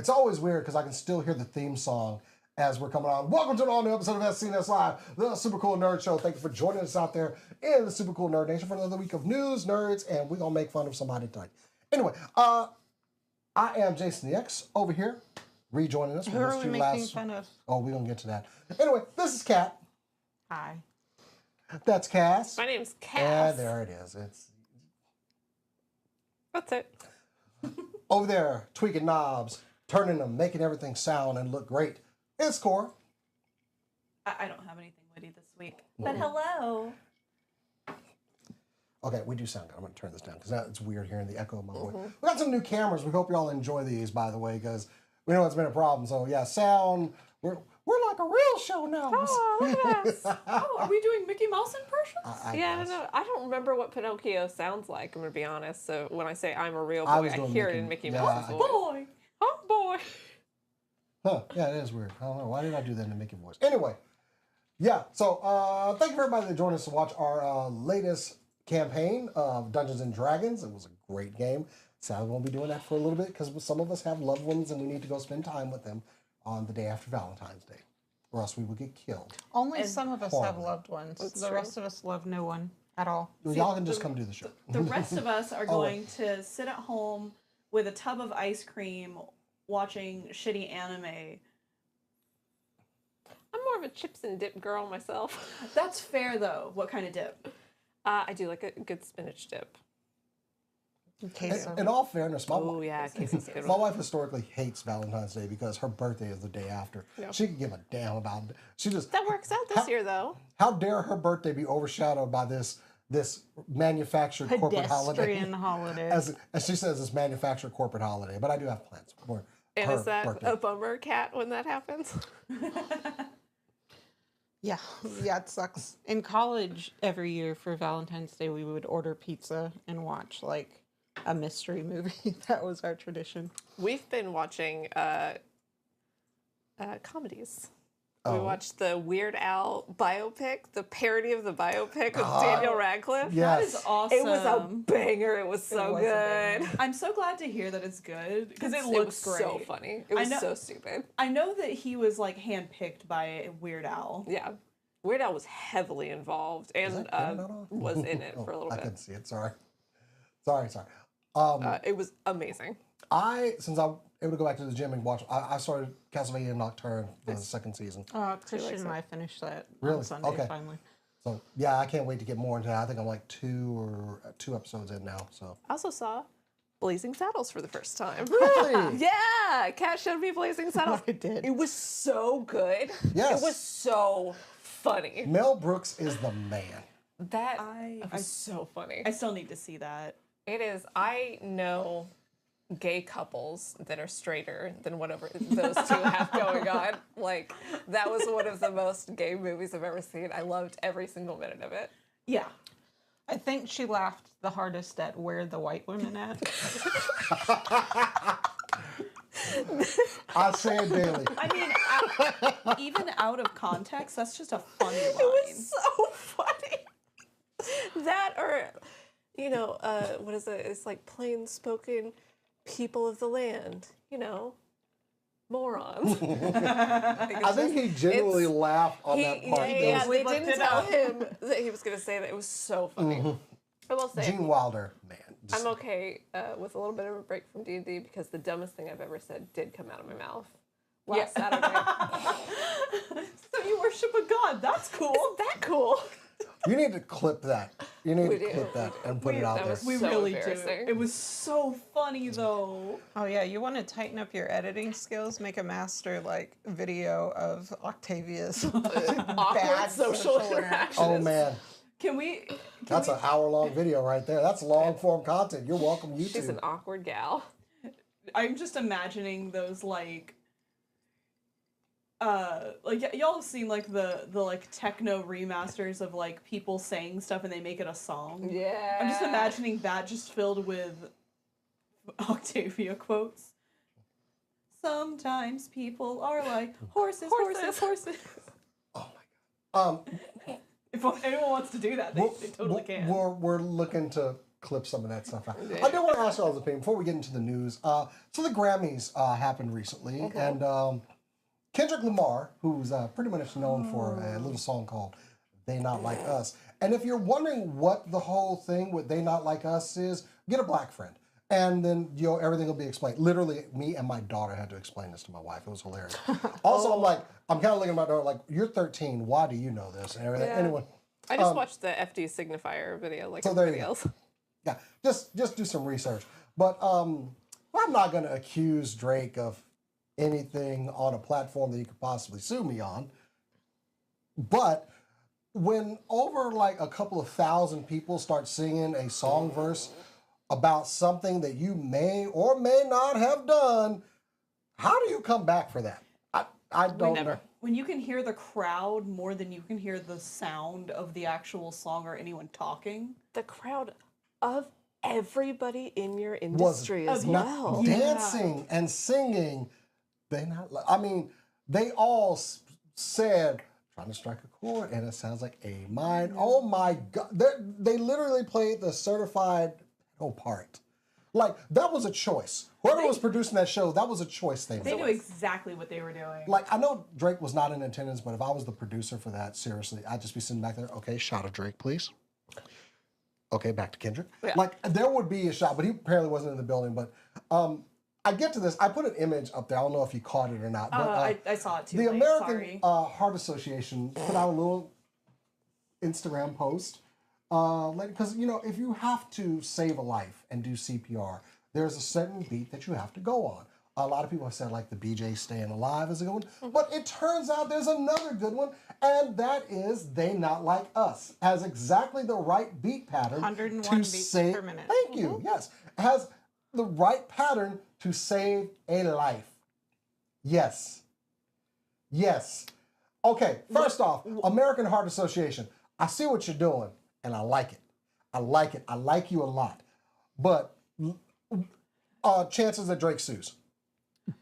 It's always weird because I can still hear the theme song as we're coming on. Welcome to an all-new episode of SCNS Live, the Super Cool Nerd Show. Thank you for joining us out there in the Super Cool Nerd Nation for another week of news, nerds, and we're going to make fun of somebody tonight. Anyway, I am Jason the X over here, rejoining us. Who are we making fun of? Oh, we're going to get to that. Anyway, this is Kat. Hi. That's Cass. My name's Cass. And there it is. That's it. Over there, tweaking knobs, turning them, making everything sound and look great. It's Cora. I don't have anything witty this week. But hello. Okay, we do sound good. I'm going to turn this down because it's weird hearing the echo of my voice. We got some new cameras. We hope you all enjoy these, by the way, because we know it's been a problem. So, yeah, sound. We're like a real show now. Oh, look at us. Oh, are we doing Mickey Mouse impressions? I Yeah, I guess. don't know. I don't remember what Pinocchio sounds like, I'm going to be honest. So when I say I'm a real boy, I hear it in Mickey Mouse's voice. Boy. Oh, boy. Huh, yeah, it is weird. I don't know. Why did I do that in the Mickey voice? Anyway, yeah, so thank you for everybody that joined us to watch our latest campaign of Dungeons & Dragons. It was a great game. Sadly, we won't be doing that for a little bit because some of us have loved ones and we need to go spend time with them on the day after Valentine's Day, or else we will get killed. Only some of us have horrible. loved ones. That's The true. rest of us love no one at all. Y'all can just come do the show. The rest of us are going to sit at home with a tub of ice cream watching shitty anime. I'm more of a chips and dip girl myself. That's fair, though. What kind of dip? I do like a good spinach dip. Queso. In all fairness, Oh, yeah, queso's a good my one. wife historically hates Valentine's Day because her birthday is the day after. Yeah. She could give a damn about it. She just That works out this year, though. How dare her birthday be overshadowed by this manufactured corporate holiday? Pedestrian holiday. As she says, this manufactured corporate holiday. But I do have plans for And her is that birthday. a bummer, Kat, when that happens? Yeah, it sucks. In college, every year for Valentine's Day, we would order pizza and watch like a mystery movie. That was our tradition. We've been watching comedies. We Oh. watched the Weird Al biopic, the parody of the biopic with Daniel Radcliffe. Yes. That is awesome. It was a banger. It was so was a good. banger. I'm so glad to hear that it's good because it It looks was great. so funny. It was know- so stupid. I know that he was like handpicked by Weird Al. Yeah. Weird Al was heavily involved and that Canada on? was in it for a little I bit. couldn't see it. Sorry. Sorry. It was amazing. Since I'm able to go back to the gym and watch, I started Castlevania Nocturne for the second season. Christian and I finished that Really? on Sunday, Okay. finally. So yeah, I can't wait to get more into that. I think I'm like two episodes in now. So I also saw Blazing Saddles for the first time. really, Yeah, Kat showed me Blazing Saddles. I did. It was so good. Yes. It was so funny. Mel Brooks is the man. That I was so funny. I still need to see that. It is. I know gay couples that are straighter than whatever those two have going on. Like, that was one of the most gay movies I've ever seen. I loved every single minute of it. Yeah. I think she laughed the hardest at where the white women at. I say it daily. I mean, even out of context, that's just a funny line. It was so funny. That or, you know, what is it? It's like plain spoken people of the land, you know, morons. I think he genuinely laughed on that part. Yeah, We they looked didn't it tell up. him that he was going to say that. It was so funny. I will say, Gene Wilder, man. I'm okay with a little bit of a break from D&D because the dumbest thing I've ever said did come out of my mouth last Saturday. So you worship a god. That's cool. Isn't that cool? You need to clip that. You need We to do. clip that and put it out that there. was We so really do. embarrassing. It was so funny though. Oh yeah, you want to tighten up your editing skills? Make a master like video of Octavia's Awkward bad social interactions. Oh man, Can we? that's an hour-long video right there. That's long-form content. You're welcome, YouTube. She's an awkward gal. I'm just imagining those like y'all have seen like the like techno remasters of like people saying stuff and they make it a song. Yeah. I'm just imagining that just filled with Octavia quotes. Sometimes people are like horses, horses, horses. Oh my god. If anyone wants to do that, they totally can. We're looking to clip some of that stuff out. I do want to ask y'all's opinion before we get into the news. So the Grammys happened recently, and Kendrick Lamar, who's pretty much known for a little song called "They Not Like Us," and if you're wondering what the whole thing with "They Not Like Us" is, get a black friend. And then everything will be explained. Literally, me and my daughter had to explain this to my wife. It was hilarious. Also, I'm kind of looking at my daughter like, you're 13. Why do you know this? And everything. Yeah. Anyway, I just watched the FD Signifier video like So everybody there you else. yeah, just do some research. But I'm not going to accuse Drake of anything on a platform that he could possibly sue me on. But when over like a couple of thousand people start singing a song verse about something that you may or may not have done, how do you come back for that? I don't know. When you can hear the crowd more than you can hear the sound of the actual song or anyone talking. The crowd of everybody in your industry as well. Dancing and singing. They all said, trying to strike a chord, and it sounds like A minor. Oh my God. They literally played the certified part. Like, that was a choice. Whoever was producing that show, that was a choice they made. They knew exactly what they were doing. Like, I know Drake was not in attendance, but if I was the producer for that, seriously, I'd just be sitting back there, okay, shot of Drake, please. Okay, back to Kendrick. Yeah. Like, there would be a shot, but he apparently wasn't in the building. But I get to this. I put an image up there. I don't know if you caught it or not. But, I saw it too. The American Heart Association put out a little Instagram post. Because, if you have to save a life and do CPR, there's a certain beat that you have to go on. A lot of people have said, like, the BJ Staying Alive is a good one. But it turns out there's another good one, and that is They Not Like Us. Has exactly the right beat pattern 101 to beats save. per minute. Thank you. Yes. Has the right pattern to save a life. Yes. Yes. Okay, first off, American Heart Association. I see what you're doing. And I like it. I like it. I like you a lot. But chances that Drake sues.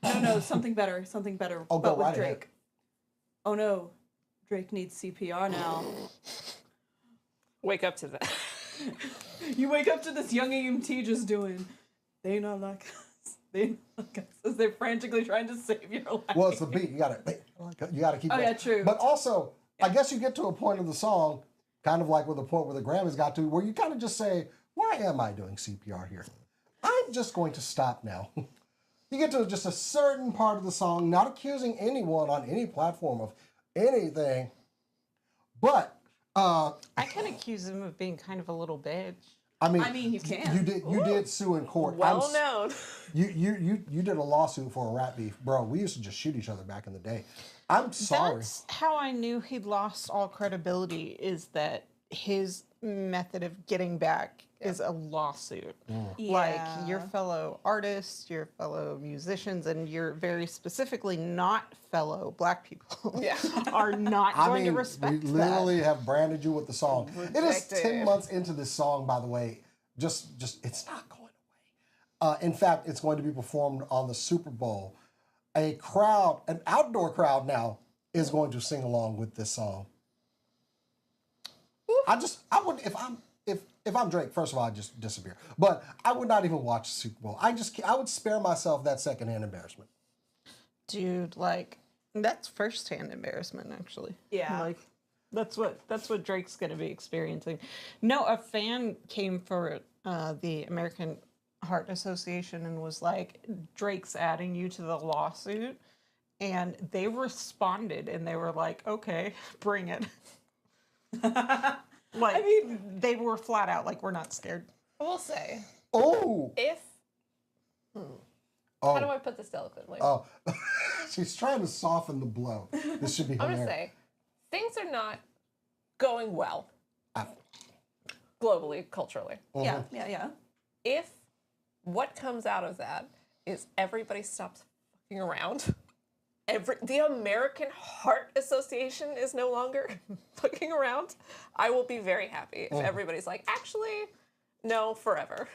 No, something better. Something better. Oh, but go with right Drake. ahead. Oh no, Drake needs CPR now. Wake up to that. You wake up to this young EMT just doing, "They not like us. They not like us," as they're frantically trying to save your life. Well, it's the beat. You gotta keep. Oh, going. yeah, true. But also, I guess you get to a point of the song, kind of like with the point where the Grammys got to, where you kind of just say, "Why am I doing CPR here? I'm just going to stop now." You get to just a certain part of the song, not accusing anyone on any platform of anything, but I can accuse him of being kind of a little bitch. I mean, you can. You did sue in court. Well known. You did a lawsuit for a rap beef, bro. We used to just shoot each other back in the day. I'm sorry. That's how I knew he'd lost all credibility, is that his method of getting back is a lawsuit. Like, your fellow artists, your fellow musicians, and your very specifically not fellow black people are not going to respect we literally have branded you with the song. It is 10 months into this song, by the way. Just it's not going away. In fact, it's going to be performed on the Super Bowl. A crowd, an outdoor crowd now, is going to sing along with this song. I would, if I'm Drake, first of all, I'd just disappear. But I would not even watch the Super Bowl. I would spare myself that secondhand embarrassment. Dude, like, that's firsthand embarrassment, actually. Yeah. Like, that's what Drake's gonna be experiencing. No, a fan came for the American Heart Association and was like, "Drake's adding you to the lawsuit," and they responded and they were like, "Okay, bring it." Like, I mean, they were flat out like, "We're not scared." I will say, Oh. How do I put this delicately? Oh. She's trying to soften the blow. This should be I'm hilarious. gonna say, things are not going well globally, culturally. Yeah. If what comes out of that is everybody stops fucking around, the American Heart Association is no longer fucking around, I will be very happy if everybody's like, actually, no, forever.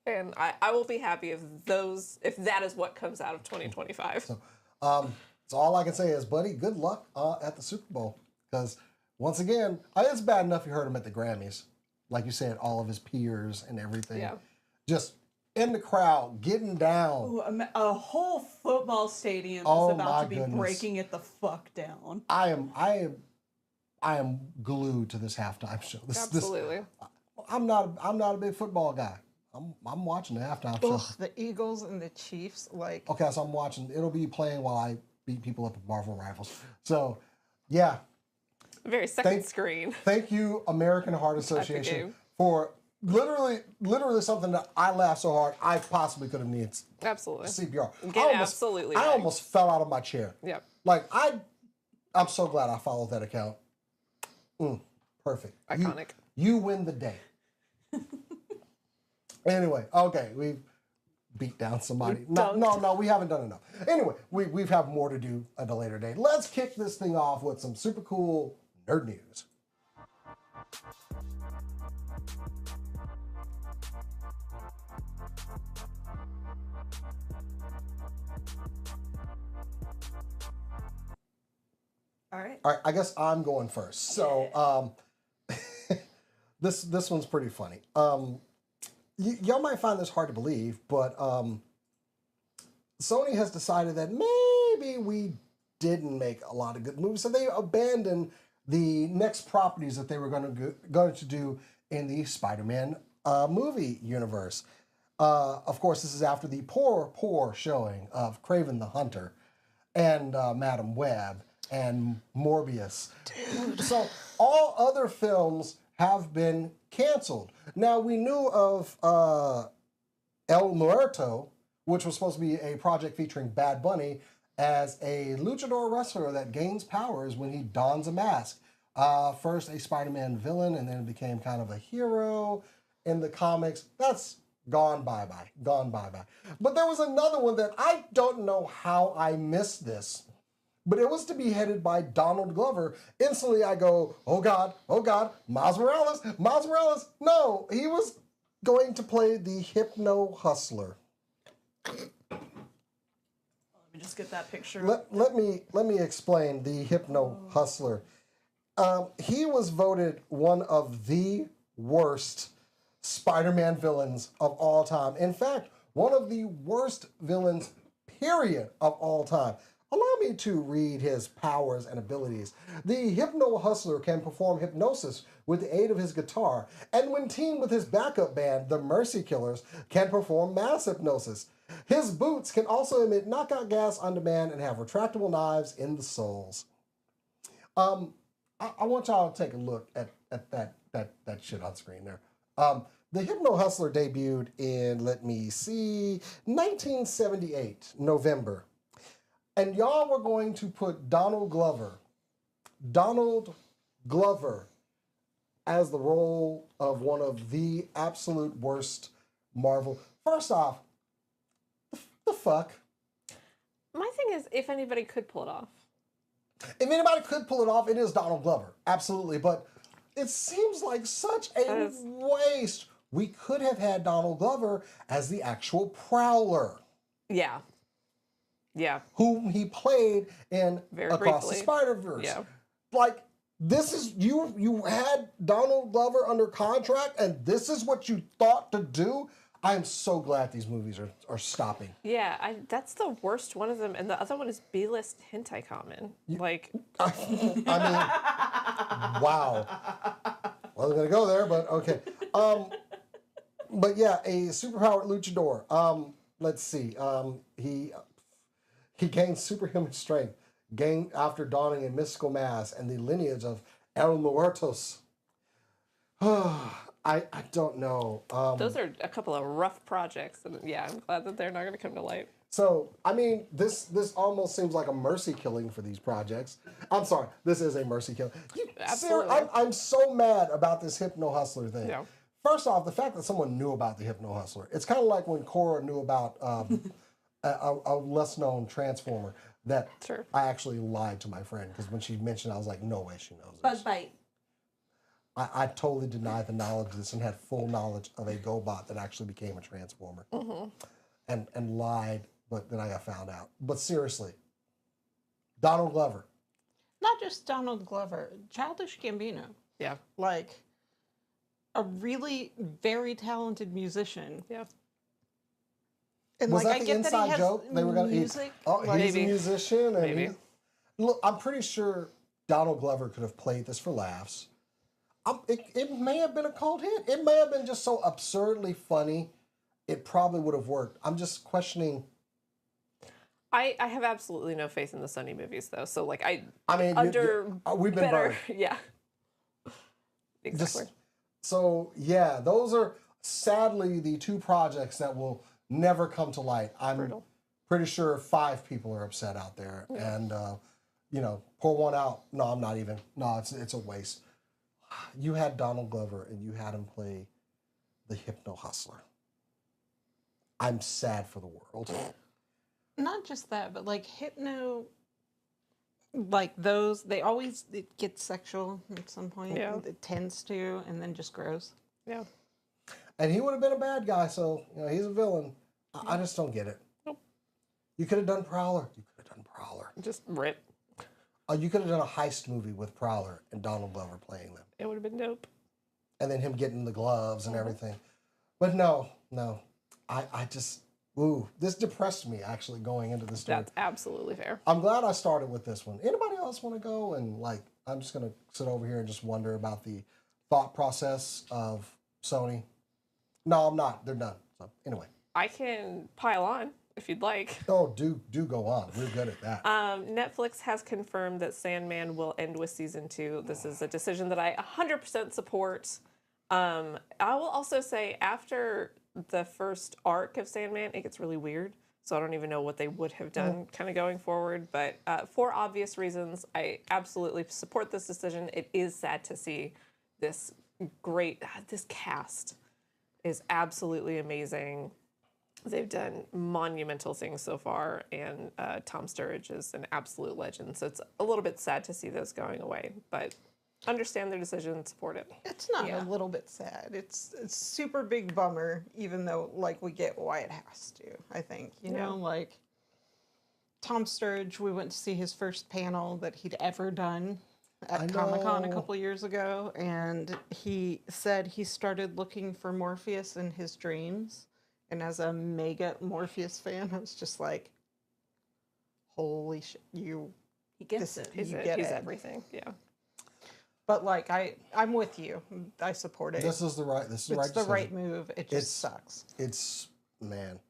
And I will be happy if that is what comes out of 2025. So all I can say is, buddy, good luck at the Super Bowl. Because once again, it's bad enough you heard him at the Grammys. like you said, all of his peers and everything. Yeah. Just in the crowd, getting down. Ooh, a whole football stadium Oh, is about my to be goodness. breaking it the fuck down. I am glued to this halftime show. Absolutely. I'm not a big football guy. I'm watching the halftime show. Ugh, the Eagles and the Chiefs, like. Okay, so I'm watching. It'll be playing while I beat people up with Marvel rifles. So, yeah. Very second screen. Thank you, American Heart Association, game. for literally something that I laughed so hard I possibly could have needed Absolutely. CPR. Absolutely I right. almost fell out of my chair. Yep. Like I'm so glad I followed that account. Perfect. Iconic. You win the day. Anyway, okay, we've beat down somebody. No, we haven't done enough. Anyway, we have more to do at a later date. Let's kick this thing off with some super cool nerd news. All right. All right, I guess I'm going first. So, this one's pretty funny. Y'all might find this hard to believe, but Sony has decided that maybe we didn't make a lot of good movies, so they abandoned the next properties that they were going to do in the Spider-Man movie universe. Of course, this is after the poor showing of Kraven the Hunter and Madam Web and Morbius. Dude. So all other films have been canceled. Now, we knew of El Muerto, which was supposed to be a project featuring Bad Bunny as a luchador wrestler that gains powers when he dons a mask. First a Spider-Man villain, and then it became kind of a hero in the comics. That's gone bye-bye. But there was another one that I don't know how I missed this, but it was to be headed by Donald Glover. Instantly I go, oh God, Miles Morales. No, he was going to play the Hypno Hustler. Let me just get that picture. Let me explain the Hypno Hustler. He was voted one of the worst Spider-Man villains of all time. In fact, one of the worst villains, period, of all time. Allow me to read his powers and abilities. The Hypno Hustler can perform hypnosis with the aid of his guitar, and when teamed with his backup band, the Mercy Killers, can perform mass hypnosis. His boots can also emit knockout gas on demand and have retractable knives in the soles. I want y'all to take a look at that shit on screen there. The Hypno Hustler debuted in, 1978, November. And y'all were going to put Donald Glover as the role of one of the absolute worst Marvel. First off, the fuck? My thing is, if anybody could pull it off. If anybody could pull it off, it is Donald Glover. Absolutely. But it seems like such a waste. We could have had Donald Glover as the actual Prowler. Yeah. Yeah. Whom he played in Across the Spider-Verse. Yeah. Like, this is, you had Donald Glover under contract, and this is what you thought to do? I am so glad these movies are stopping. Yeah, that's the worst one of them, and the other one is B-list hentai common. I mean, wow. Wasn't gonna go there, but okay. But yeah, a superpowered luchador. Let's see. He gained superhuman strength, gained after donning a mystical mask and the lineage of El Muertos. I don't know. Those are a couple of rough projects, and yeah, I'm glad that they're not going to come to light. So, I mean, this almost seems like a mercy killing for these projects. I'm sorry, this is a mercy killing. Absolutely. I'm so mad about this Hypno Hustler thing. Yeah. First off, the fact that someone knew about the Hypno Hustler. It's kind of like when Cora knew about a less-known Transformer that I actually lied to my friend, because when she mentioned it, I was like, no way she knows this. Bugbite. I totally denied the knowledge of this and had full knowledge of a GoBot that actually became a Transformer. Mm-hmm. And lied, but then I got found out. But seriously, Donald Glover. Not just Donald Glover, Childish Gambino. Yeah. Like, a really very talented musician. Yeah. And Was like, that I the get that inside he has joke? They were gonna music. Oh, like, he's Maybe. a musician, and Maybe. look, I'm pretty sure Donald Glover could have played this for laughs. It may have been a cult hit. It may have been just so absurdly funny. It probably would have worked. I'm just questioning. I have absolutely no faith in the Sony movies though. So like I mean, we've been better, burned. yeah. Exactly. So yeah, those are sadly the two projects that will never come to light. I'm Brutal. pretty sure 5 people are upset out there, and pour one out. No, I'm not even. No, it's a waste. You had Donald Glover and you had him play the Hypno Hustler. I'm sad for the world. Not just that, but like Hypno, like those, they always it gets sexual at some point. Yeah. It tends to, and then just grows. Yeah. And he would have been a bad guy, so he's a villain. I just don't get it. Nope. You could have done Prowler. You could have done Prowler. Just rip. You could have done a heist movie with Prowler and Donald Glover playing them. It would have been dope. And then him getting the gloves and everything. But no. I just, this depressed me actually going into this story. That's absolutely fair. I'm glad I started with this one. Anybody else want to go? And I'm just going to sit over here and just wonder about the thought process of Sony. No, I'm not. They're done. So anyway. I can pile on if you'd like. Oh, do go on. We're good at that. Netflix has confirmed that Sandman will end with season 2. This is a decision that I 100% support. I will also say after the first arc of Sandman, it gets really weird. So I don't even know what they would have done kind of going forward. But for obvious reasons, I absolutely support this decision. It is sad to see this this cast is absolutely amazing. They've done monumental things so far, and Tom Sturridge is an absolute legend. So it's a little bit sad to see those going away, but understand their decision, support it. It's not a little bit sad. It's super big bummer, even though like we get why it has to. I think like Tom Sturridge. We went to see his first panel that he'd ever done at Comic-Con a couple years ago, and he said he started looking for Morpheus in his dreams. And as a mega Morpheus fan, I was just like, holy shit, He gets it. He's get it. everything, yeah. But like, I'm with you. I support it. This is the right It's decision. the right move. It just sucks. It's, man.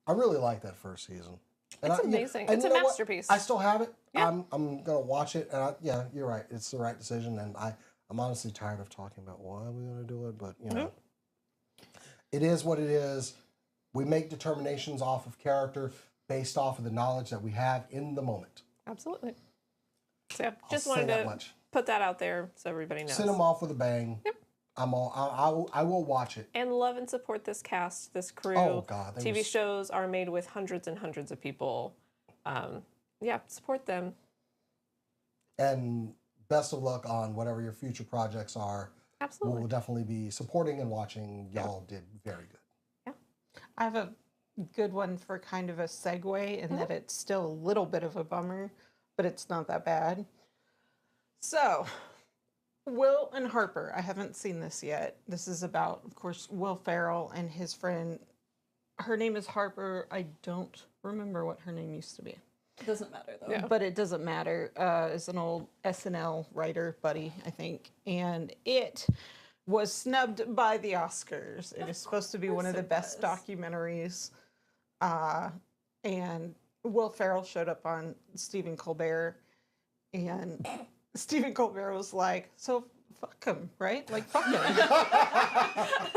I really like that first season. It's amazing. It's a masterpiece. I still have it. Yeah. I'm gonna watch it, and you're right. It's the right decision, and I'm honestly tired of talking about why we're gonna do it, but it is what it is. We make determinations off of character based off of the knowledge that we have in the moment. Absolutely. So yeah, just I'll say wanted that to much. put that out there so everybody knows. Send them off with a bang. Yep. I will watch it. And love and support this cast, this crew. Oh, God, TV shows are made with hundreds and hundreds of people. Support them. And best of luck on whatever your future projects are. Absolutely. We'll definitely be supporting and watching. Y'all did very good. Yeah. I have a good one for kind of a segue in that it's still a little bit of a bummer, but it's not that bad. So, Will and Harper. I haven't seen this yet. This is about, of course, Will Ferrell and his friend. Her name is Harper. I don't remember what her name used to be. It doesn't matter though. Yeah. But it doesn't matter. It's an old SNL writer buddy, I think. And it was snubbed by the Oscars. It is supposed to be one of the best documentaries. And Will Ferrell showed up on Stephen Colbert. And Stephen Colbert was like, so fuck him, right? Like, fuck him.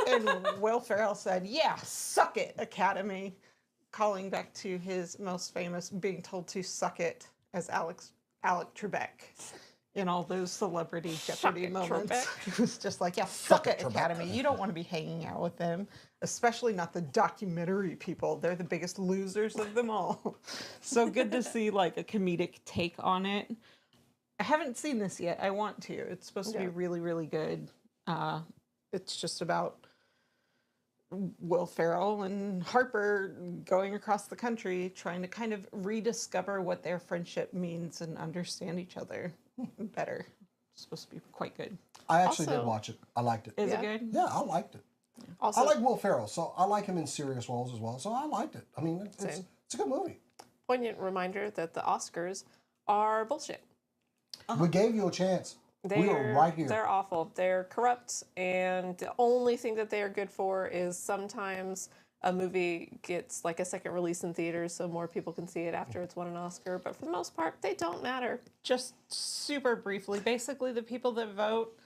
And Will Ferrell said, yeah, suck it, Academy. Calling back to his most famous being told to suck it as Alec Trebek in all those celebrity Jeopardy moments. It was just like, yeah, suck it, Academy. You don't want to be hanging out with them, especially not the documentary people. They're the biggest losers of them all. So good to see like a comedic take on it. I haven't seen this yet. I want to. It's supposed to be really, really good. It's just about Will Ferrell and Harper going across the country trying to kind of rediscover what their friendship means and understand each other better. It's supposed to be quite good. I actually did Also- watch it. I liked it. Is Yeah. it good? Yeah, I liked it. Also, I like Will Ferrell, so I like him in serious roles as well. So I liked it. I mean, it's Same. a good movie. poignant reminder that the Oscars are bullshit. We gave you a chance. We were right here. They're awful. They're corrupt, and the only thing that they are good for is sometimes a movie gets like a second release in theaters so more people can see it after it's won an Oscar. But for the most part, they don't matter. Just super briefly, basically the people that vote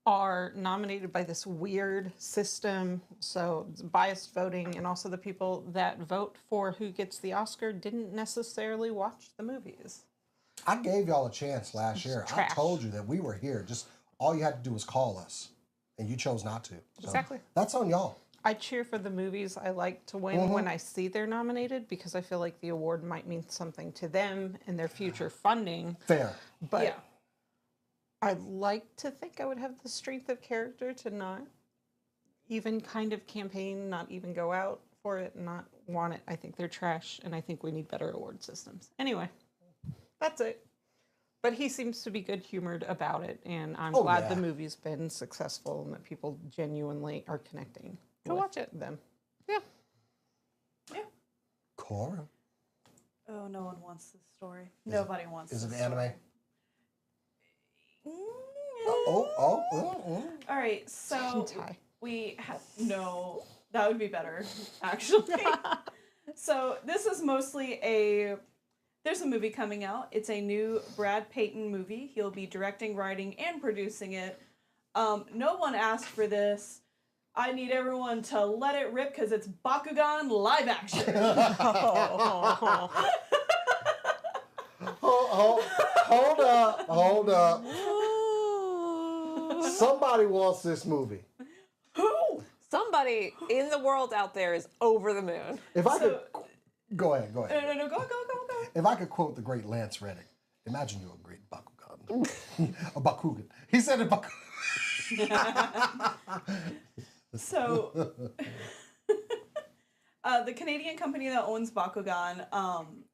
are nominated by this weird system, so it's biased voting, and also the people that vote for who gets the Oscar didn't necessarily watch the movies. I gave y'all a chance last year. trash. I told you that we were here. Just all you had to do was call us, and you chose not to. So Exactly. That's on y'all. I cheer for the movies I like to win when I see they're nominated because I feel like the award might mean something to them and their future funding. Fair. But Yeah. I'd like to think I would have the strength of character to not even kind of campaign, not even go out for it, not want it. I think they're trash, and I think we need better award systems. Anyway, that's it. But he seems to be good-humored about it, and I'm glad the yeah. movie's been successful and that people genuinely are connecting. Go with watch it. Them. Yeah. Cora, Oh, no one wants this story. Nobody wants is it this an anime? story. Oh. All right, so Hentai. we have no. That would be better, actually. So this is mostly there's a movie coming out. It's a new Brad Payton movie. He'll be directing, writing, and producing it. No one asked for this. I need everyone to let it rip because it's Bakugan live action. Hold up. Somebody wants this movie. Who? Somebody in the world out there is over the moon. If I So- could, go ahead. No, go. If I could quote the great Lance Reddick, imagine you're a great Bakugan. A Bakugan. He said it Bakugan. So, the Canadian company that owns Bakugan,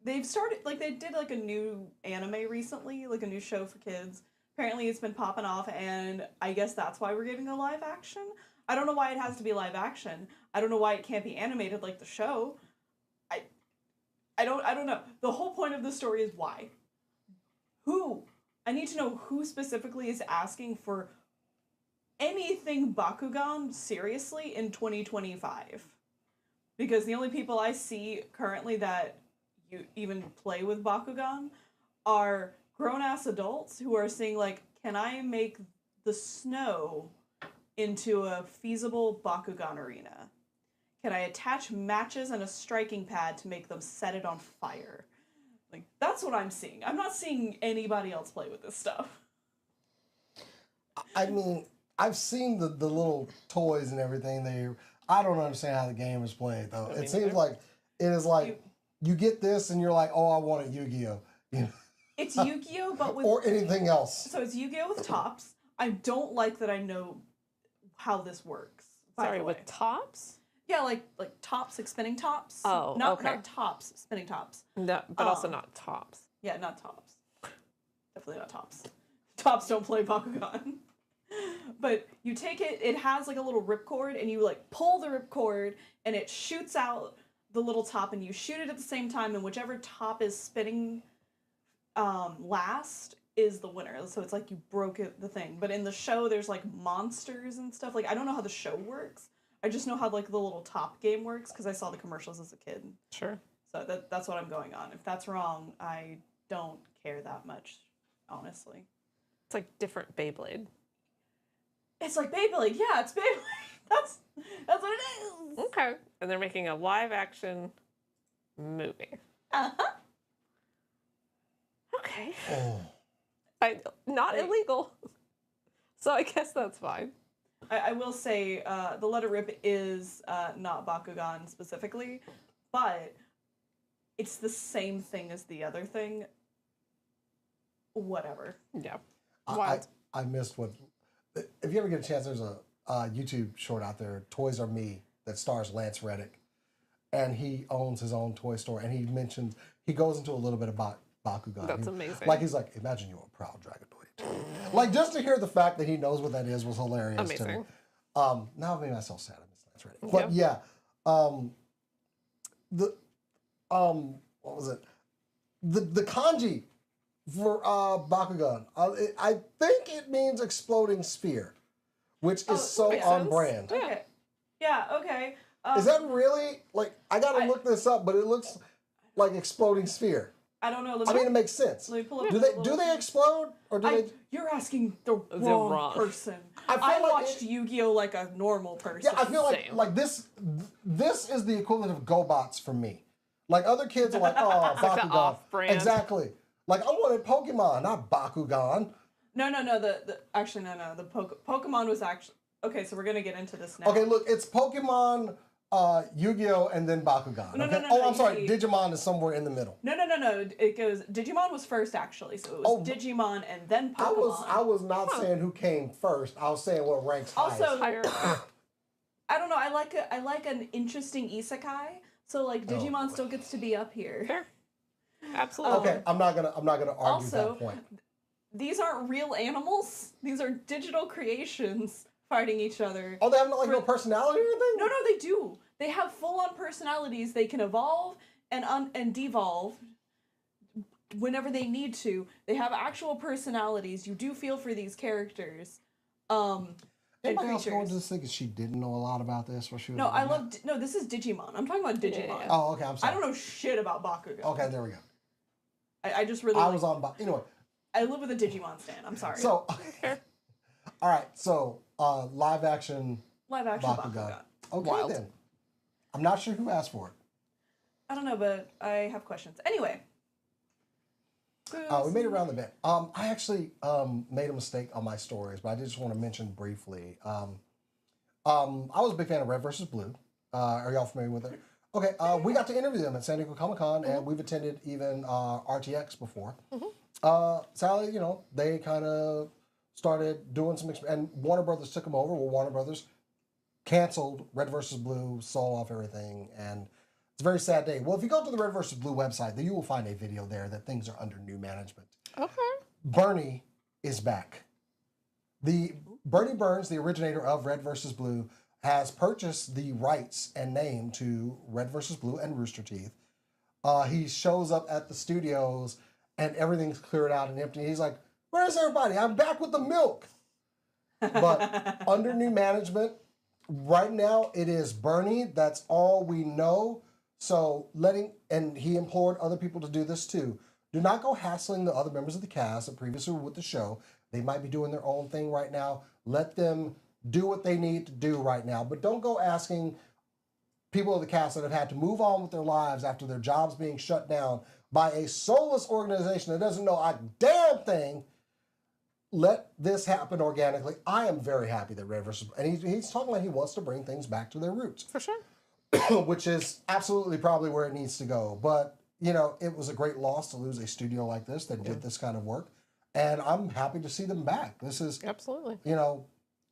they've started, they did, a new anime recently, a new show for kids. Apparently it's been popping off, and I guess that's why we're getting a live action. I don't know why it has to be live action. I don't know why it can't be animated like the show. I don't know. The whole point of the story is why. Who? I need to know who specifically is asking for anything Bakugan seriously in 2025. Because the only people I see currently that you even play with Bakugan are grown-ass adults who are saying, can I make the snow into a feasible Bakugan arena? Can I attach matches and a striking pad to make them set it on fire? That's what I'm seeing. I'm not seeing anybody else play with this stuff. I mean, I've seen the little toys and everything there. I don't understand how the game is played, though. It seems like it is you get this and you're like, oh, I want a Yu-Gi-Oh! You know? It's Yu-Gi-Oh, but with... Or anything else. So it's Yu-Gi-Oh with tops. I don't like that I know how this works. by Sorry, the with way. tops? Yeah, like tops, spinning tops. Oh, not, okay. Not tops, spinning tops. No, but also not tops. Yeah, not tops. Definitely not tops. Tops don't play Bakugan. But you take it, it has a little ripcord, and you pull the ripcord, and it shoots out the little top, and you shoot it at the same time, and whichever top is spinning last is the winner. So it's you broke the thing. But in the show, there's monsters and stuff. I don't know how the show works. I just know how the little top game works because I saw the commercials as a kid. Sure. So that's what I'm going on. If that's wrong, I don't care that much, honestly. It's like different Beyblade. It's like Beyblade. Yeah, it's Beyblade. That's what it is. Okay. And they're making a live action movie. Uh-huh. Okay. Oh. Not illegal. So I guess that's fine. I will say the Let It Rip is not Bakugan specifically, but it's the same thing as the other thing. Whatever. Yeah. I missed what... If you ever get a chance, there's a YouTube short out there, Toys Are Me, that stars Lance Reddick. And he owns his own toy store. And he goes into a little bit about Bakugan. That's amazing. He's like, imagine you're a proud Dragonoid. Like, just to hear the fact that he knows what that is was hilarious to me. Amazing. Now I made myself sad. I missed that's right. But yeah, what was it? The kanji for Bakugan. I think it means exploding sphere, which is so makes on sense. brand. Okay. Yeah. Okay. Is that really like? I gotta look this up, but it looks like exploding sphere. I don't know. I mean, it makes sense. Let me pull up Do they explode or do they? You're asking the wrong. wrong person. I feel I like watched Yu-Gi-Oh like a normal person. Yeah, I feel like Same. this is the equivalent of GoBots for me. Like other kids are like, oh, like the Bakugan. off-brand. Exactly. Like I wanted Pokemon, not Bakugan. No. Actually, no. The Pokemon was actually okay. So we're gonna get into this now. Okay, look, it's Pokemon, Yu-Gi-Oh, and then Bakugan. No, okay? no, Oh, I'm sorry, you- Digimon is somewhere in the middle. No. It goes. Digimon was first actually. So it was Digimon and then Pokemon. I was not saying who came first. I was saying what ranks highest. Also, Higher. I don't know. I like an interesting isekai. So like Digimon still gets to be up here. Fair. Absolutely. Okay, I'm not gonna argue Also, that point. These aren't real animals. These are digital creations fighting each other. Oh, they have like no personality or anything? No, they do. They have full-on personalities. They can evolve and devolve whenever they need to. They have actual personalities. You do feel for these characters. And Anybody else going creatures. to this thing because she didn't know a lot about this? Or she was No, I love. No, this is Digimon. I'm talking about Digimon. Yeah. Oh, okay, I'm sorry. I don't know shit about Bakugan. Okay, there we go. I just really. I like- was on. Anyway, I live with a Digimon stan. I'm sorry. so all right, so live action Live action Bakugan. Bakugan. Okay, Wild. then. I'm not sure who asked for it. I don't know, but I have questions. Anyway. We made it around the bend. I actually made a mistake on my stories, but I did just want to mention briefly. I was a big fan of Red versus Blue. Are y'all familiar with it? Okay, we got to interview them at San Diego Comic-Con, and we've attended even RTX before. Sadly, they kind of started doing some, and Warner Brothers took them over. Well, Warner Brothers canceled Red versus Blue, sold off everything, and it's a very sad day. Well, if you go to the Red versus Blue website, then you will find a video there that things are under new management. Okay. Bernie is back. Bernie Burns, the originator of Red versus Blue, has purchased the rights and name to Red versus Blue and Rooster Teeth. He shows up at the studios and everything's cleared out and empty. He's like, "Where's everybody? I'm back with the milk." But under new management, right now it is Bernie. That's all we know. So and he implored other people to do this too. Do not go hassling the other members of the cast that previously were with the show. They might be doing their own thing right now. Let them do what they need to do right now. But don't go asking people of the cast that have had to move on with their lives after their jobs being shut down by a soulless organization that doesn't know a damn thing. Let this happen organically. I am very happy that Red vs. And he's talking like he wants to bring things back to their roots. For sure. Which is absolutely probably where it needs to go. But, it was a great loss to lose a studio like this that did this kind of work. And I'm happy to see them back. This is, Absolutely.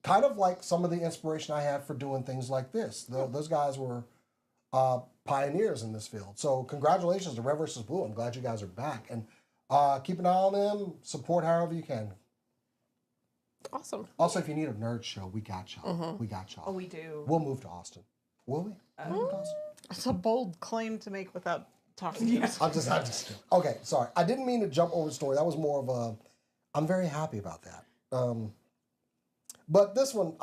kind of like some of the inspiration I had for doing things like this. Those guys were pioneers in this field. So congratulations to Red vs. Blue. I'm glad you guys are back. And keep an eye on them. Support however you can. Awesome. Also, if you need a nerd show, we got y'all. We got y'all. Oh, we do. We'll move to Austin. Will we? We'll move to Austin? It's a bold claim to make without talking to us. I'm just okay. Sorry, I didn't mean to jump over the story. That was more of a. I'm very happy about that. But this one,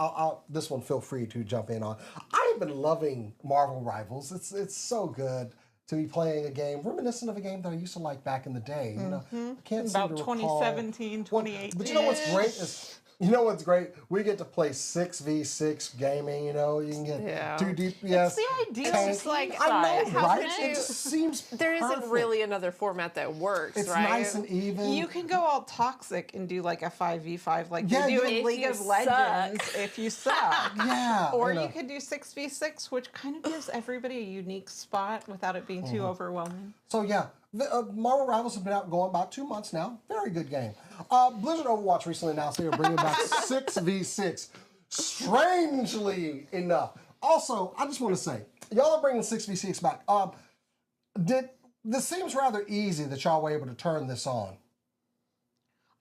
this one, feel free to jump in on. I've been loving Marvel Rivals. It's so good to be playing a game reminiscent of a game that I used to like back in the day. I can't seem About to recall. 2017, 2018. But you know what's great is. You know what's great? We get to play 6v6 gaming, you can get 2 DPS. It's the idea. tank. It's like, I know, how right? could It you- just seems There isn't perfect. really another format that works, It's right? nice and even. You can go all toxic and do like a 5v5 like Yeah, you do you- in If League you of Legends if you suck. yeah. Or you could do 6v6, which kind of gives everybody a unique spot without it being too overwhelming. So yeah, Marvel Rivals have been out going about 2 months now. Very good game. Blizzard Overwatch recently announced they are bringing back 6v6. Strangely enough. Also, I just want to say, y'all are bringing 6v6 back. This seems rather easy that y'all were able to turn this on.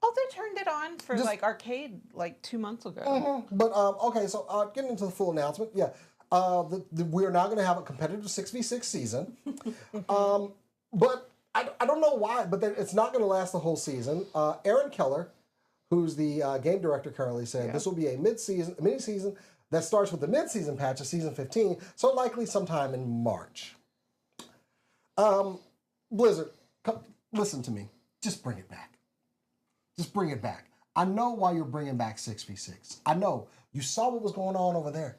Oh, they turned it on for like arcade like 2 months ago. But okay, so getting into the full announcement, yeah. We're now going to have a competitive 6v6 season. But I don't know why, but it's not going to last the whole season. Aaron Keller, who's the game director currently, said this will be a mini-season that starts with the mid-season patch of season 15, so likely sometime in March. Blizzard, listen to me. Just bring it back. Just bring it back. I know why you're bringing back 6v6. I know. You saw what was going on over there.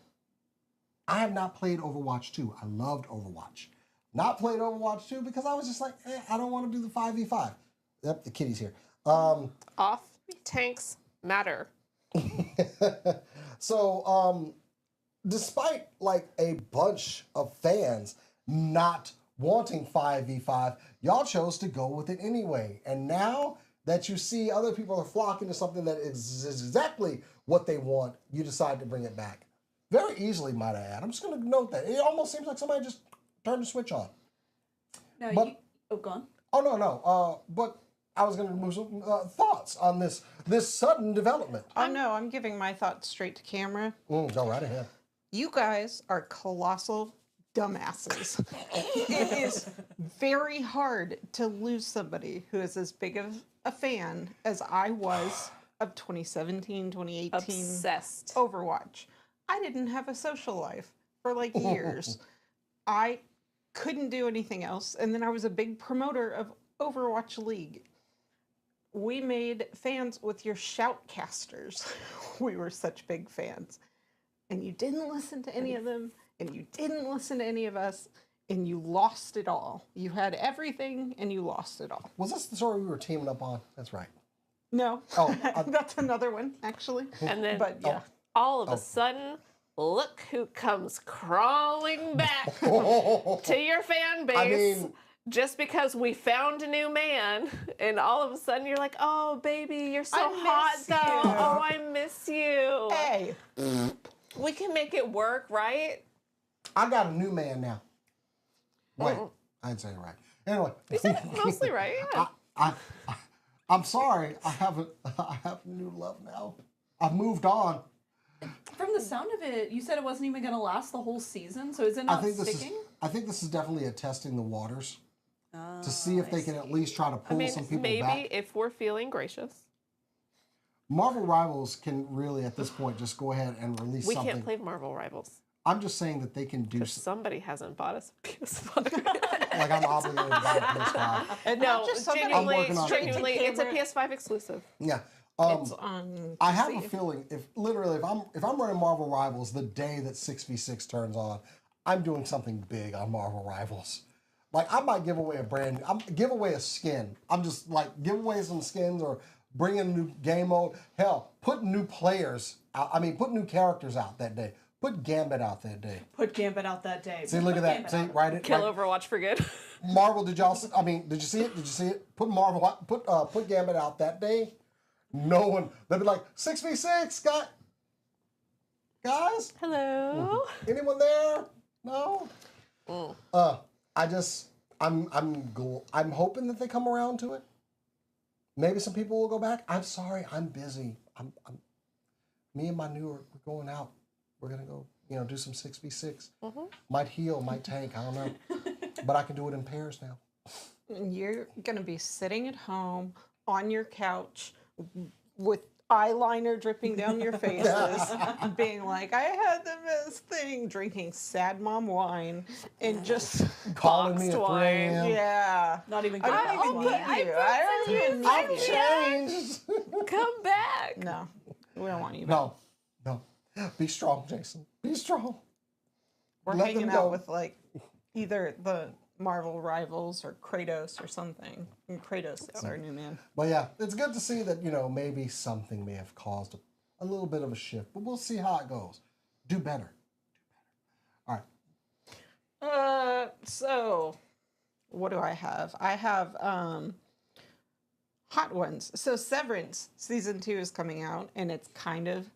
I have not played Overwatch 2. I loved Overwatch. Not played Overwatch 2 because I was just like, I don't want to do the 5v5. Yep, the kitty's here. Off tanks matter. So, despite like a bunch of fans not wanting 5v5, y'all chose to go with it anyway. And now that you see other people are flocking to something that is exactly what they want, you decide to bring it back. Very easily, might I add. I'm just going to note that. It almost seems like somebody just turned the switch on. No, go on. Oh, no. But I was going to move some thoughts on this sudden development. Oh, no, I'm giving my thoughts straight to camera. Go right ahead. You guys are colossal dumbasses. It is very hard to lose somebody who is as big of a fan as I was of 2017, 2018 Obsessed. Overwatch. I didn't have a social life for like years. I couldn't do anything else. And then I was a big promoter of Overwatch League. We made fans with your shoutcasters. We were such big fans. And you didn't listen to any of them, and you didn't listen to any of us, and you lost it all. You had everything, and you lost it all. Was this the story we were teaming up on? That's right. No. Oh, that's another one, actually. And then But yeah. all of a sudden, look who comes crawling back to your fan base. I mean, just because we found a new man, and all of a sudden you're like, oh, baby, you're so hot, miss though. you. Oh, I miss you. Hey. We can make it work, right? I got a new man now. Wait, I didn't say it right. Anyway. You said it mostly right, yeah. I'm sorry. I have new love now. I've moved on. From the sound of it, you said it wasn't even going to last the whole season, so is it not sticking? I think this is definitely a testing the waters to see if they can at least try to pull some people maybe back. if we're feeling gracious. Marvel Rivals can really, at this point, just go ahead and release We something. can't play Marvel Rivals. I'm just saying that they can do Somebody hasn't bought us a PS5. like I'm obligated to buy a PS5. And No, not just somebody genuinely, it's a PS5 exclusive. Yeah. It's on I have a PC. feeling if I'm running Marvel Rivals the day that 6v6 turns on, I'm doing something big on Marvel Rivals. Like I might give away give away a skin. I'm just like give away some skins or bring in a new game mode. Hell, put new players out. I mean, put new characters out that day. Put Gambit out that day. Put Gambit out that day. See, look at that. See, write it. Kill Overwatch for good. Marvel, did you see it? Did you see it? Put Gambit out that day. No one, they'll be like, 6v6, guys? Hello. Anyone there? No? I'm hoping that they come around to it. Maybe some people will go back. I'm sorry, I'm busy. Me and my we're going out. We're gonna go, do some 6v6. Might heal, might tank, I don't know. But I can do it in pairs now. You're going to be sitting at home on your couch with eyeliner dripping down your faces, being like, I had the best thing, drinking sad mom wine, and just Calling me at 3 wine. a.m. Yeah. Not even I good don't even need you. I don't even I've need you. changed. Come back. No, we don't want you back. No. Be strong, Jason. Be strong. We're Let hanging them go. out with like either the Marvel Rivals or Kratos or something. And Kratos is our new man. But yeah, it's good to see that, maybe something may have caused a little bit of a shift. But we'll see how it goes. Do better. All right. So what do I have? I have hot ones. So Severance season 2 is coming out, and it's kind of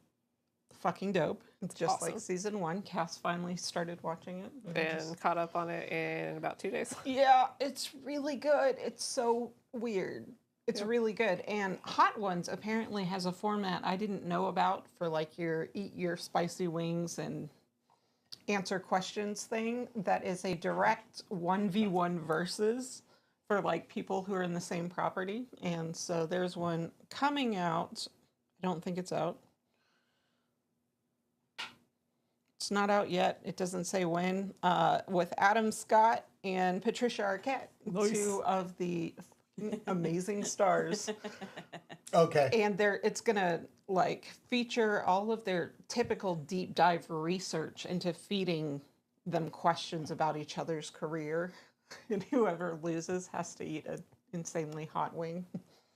fucking dope. It's just awesome. like season 1. Cass finally started watching it. And caught up on it in about 2 days. Yeah, it's really good. It's so weird. It's really good. And Hot Ones apparently has a format I didn't know about for like your eat your spicy wings and answer questions thing that is a direct 1v1 versus for like people who are in the same property. And so there's one coming out. I don't think it's out. It's not out yet. It doesn't say when. With Adam Scott and Patricia Arquette, two of the amazing stars. Okay. And it's gonna like feature all of their typical deep dive research into feeding them questions about each other's career, and whoever loses has to eat an insanely hot wing.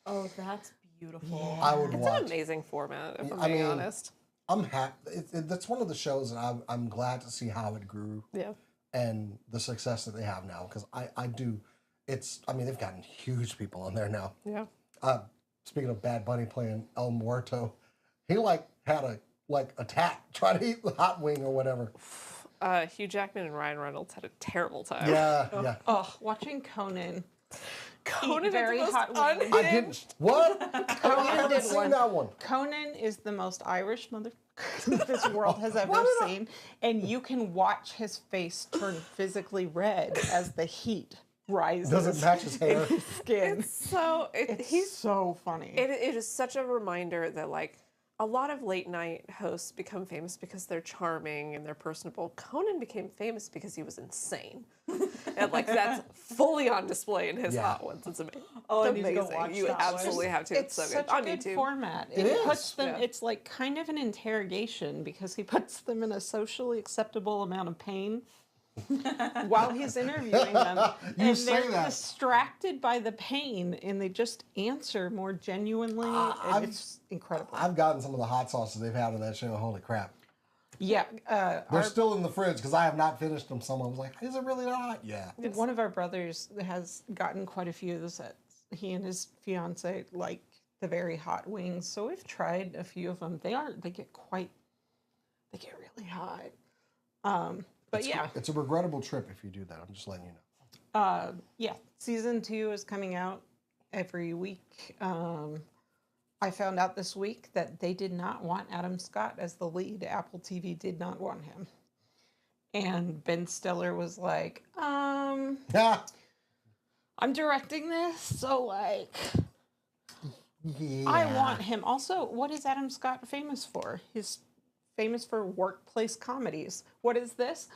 Oh, that's beautiful. I would It's watch. an amazing format, if I'm I being mean, honest. I'm happy. That's one of the shows that I'm glad to see how it grew Yeah. and the success that they have now. Because I do. I mean, they've gotten huge people on there now. Yeah. Speaking of Bad Bunny playing El Muerto, he like had a attack, try to eat the hot wing or whatever. Hugh Jackman and Ryan Reynolds had a terrible time. Yeah, yeah. Oh, watching Conan. Conan very is the hot most wing. I unhinged. didn't. What? I haven't did seen one. that one. Conan is the most Irish mother this world has ever seen, and you can watch his face turn physically red as the heat rises. Doesn't match his hair. in his skin. So He's so funny. it is such a reminder that like a lot of late night hosts become famous because they're charming and they're personable. Conan became famous because he was insane, and like that's fully on display in his Yeah. Hot Ones. It's amazing. Oh, I It's need to go amazing. watch You that one. absolutely have to. It's It's so such good on a good YouTube. format. It is. Puts them. Yeah. It's like kind of an interrogation because he puts them in a socially acceptable amount of pain while he's interviewing them, You and say they're that. distracted by the pain, and they just answer more genuinely, and it's incredible. I've gotten some of the hot sauces they've had on that show. Holy crap. Yeah, They're still in the fridge because I have not finished them. Someone was like, is it really hot? Yeah. one of our brothers has gotten quite a few of the sets. He and his fiance like the very hot wings, so we've tried a few of them. They get really hot. But yeah, It's a regrettable trip if you do that. I'm just letting you know. yeah. Season 2 is coming out every week. I found out this week that they did not want Adam Scott as the lead. Apple TV did not want him. And Ben Stiller was like, Yeah. I'm directing this, so like, Yeah. I want him. Also, what is Adam Scott famous for? He's famous for workplace comedies. What is this?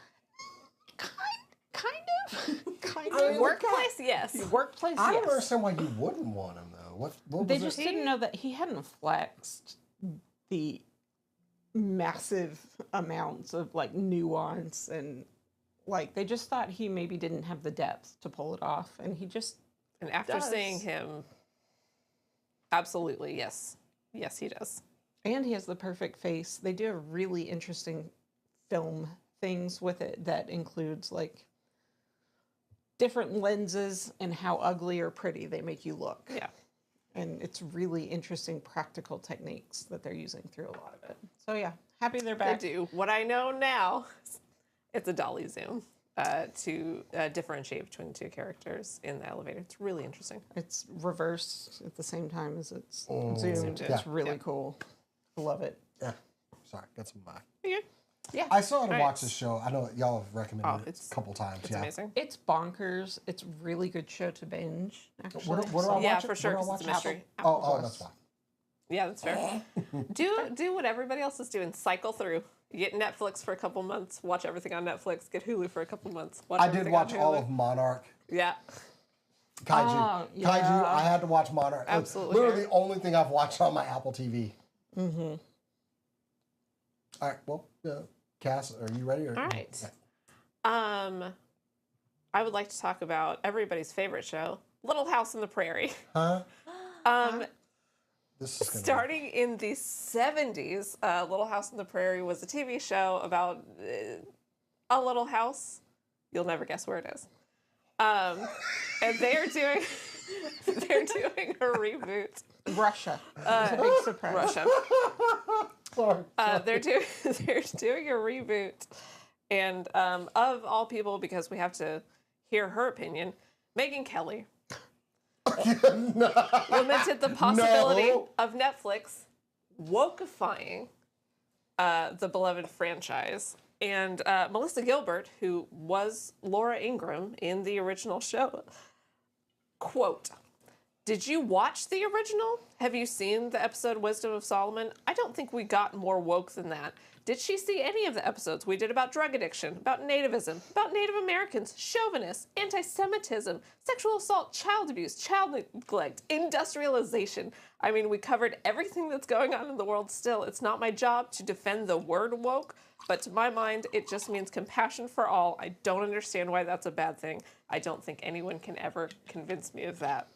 Kind of. Workplace, yes. Workplace, I don't yes. understand why you wouldn't want him though. What was They it? just didn't know that he hadn't flexed the massive amounts of like nuance, and like they just thought he maybe didn't have the depth to pull it off, and he just And after does. seeing him, absolutely, yes. Yes, he does. And he has the perfect face. They do a really interesting film things with it that includes like different lenses and how ugly or pretty they make you look. Yeah. And it's really interesting practical techniques that they're using through a lot of it. So yeah, happy they're back. They do. What I know now, it's a dolly zoom to differentiate between the two characters in the elevator. It's really interesting. It's reversed at the same time as it's zoomed. Zoomed in. It's really Yeah. cool. I love it. Yeah. Sorry, got some back. Yeah. I still had to Right. watch this show. I know y'all have recommended Oh, it it's- a couple times. It's yeah. amazing. It's bonkers. It's a really good show to binge, actually. What do I watch? Yeah, it? for What sure, do I 'cause watch it's a it? mystery. Oh, Plus. that's fine. Yeah, that's fair. do what everybody else is doing. Cycle through. You get Netflix for a couple months. Watch everything on Netflix. Get Hulu for a couple months. Watch I did everything watch on all Hulu. of Monarch. Yeah. Kaiju. Oh, Kaiju, yeah. I had to watch Monarch. It's Absolutely literally fair. the only thing I've watched on my Apple TV. Mm-hmm. All right, well, Cass, are you ready? Or, All right. Yeah. I would like to talk about everybody's favorite show, Little House on the Prairie. Huh? This is gonna Starting in the 70s, Little House on the Prairie was a TV show about a little house. You'll never guess where it is. And they're doing a reboot. Russia. It's a big surprise. Russia. Sorry. They're doing a reboot, and of all people, because we have to hear her opinion, Megyn Kelly limited the possibility No. of Netflix wokeifying the beloved franchise. And Melissa Gilbert, who was Laura Ingraham in the original show, quote, "Did you watch the original? Have you seen the episode Wisdom of Solomon? I don't think we got more woke than that. Did she see any of the episodes we did about drug addiction, about nativism, about Native Americans, chauvinists, anti-Semitism, sexual assault, child abuse, child neglect, industrialization? I mean, we covered everything that's going on in the world still. It's not my job to defend the word woke, but to my mind, it just means compassion for all. I don't understand why that's a bad thing. I don't think anyone can ever convince me of that."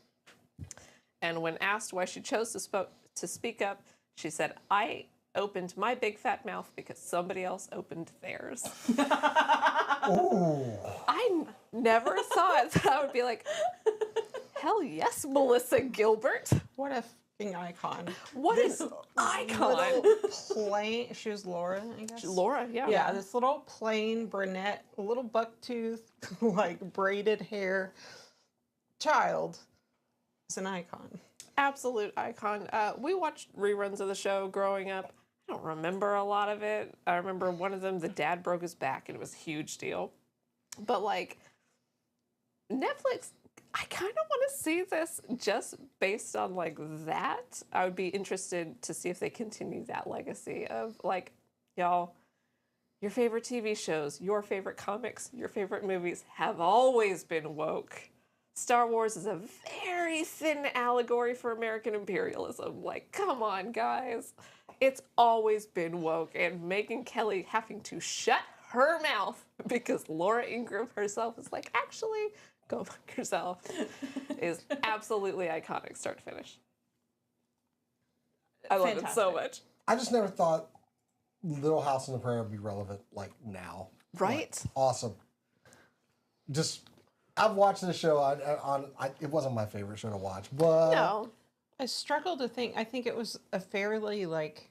And when asked why she chose to speak up, she said, "I opened my big fat mouth because somebody else opened theirs." I never thought that I would be like, hell yes, Melissa Gilbert. What a fucking icon. What an icon. Plain, she was Laura, I guess. Laura, yeah. Yeah, this little plain brunette, a little buck tooth, like braided hair child is an icon. Absolute icon. We watched reruns of the show growing up. I don't remember a lot of it. I remember one of them, the dad broke his back, and it was a huge deal. But, like, Netflix, I kind of want to see this just based on, like, that. I would be interested to see if they continue that legacy of, like, y'all, your favorite TV shows, your favorite comics, your favorite movies have always been woke. Star Wars is a very thin allegory for American imperialism. Like, come on, guys. It's always been woke, and Megyn Kelly having to shut her mouth because Laura Ingraham herself is like, actually, go fuck yourself, is absolutely iconic start to finish. I love it so much. I just never thought Little House on the Prairie would be relevant like now. Right? Like, awesome. Just, I've watched this show it wasn't my favorite show to watch, but No. I struggle to think. I think it was a fairly, like,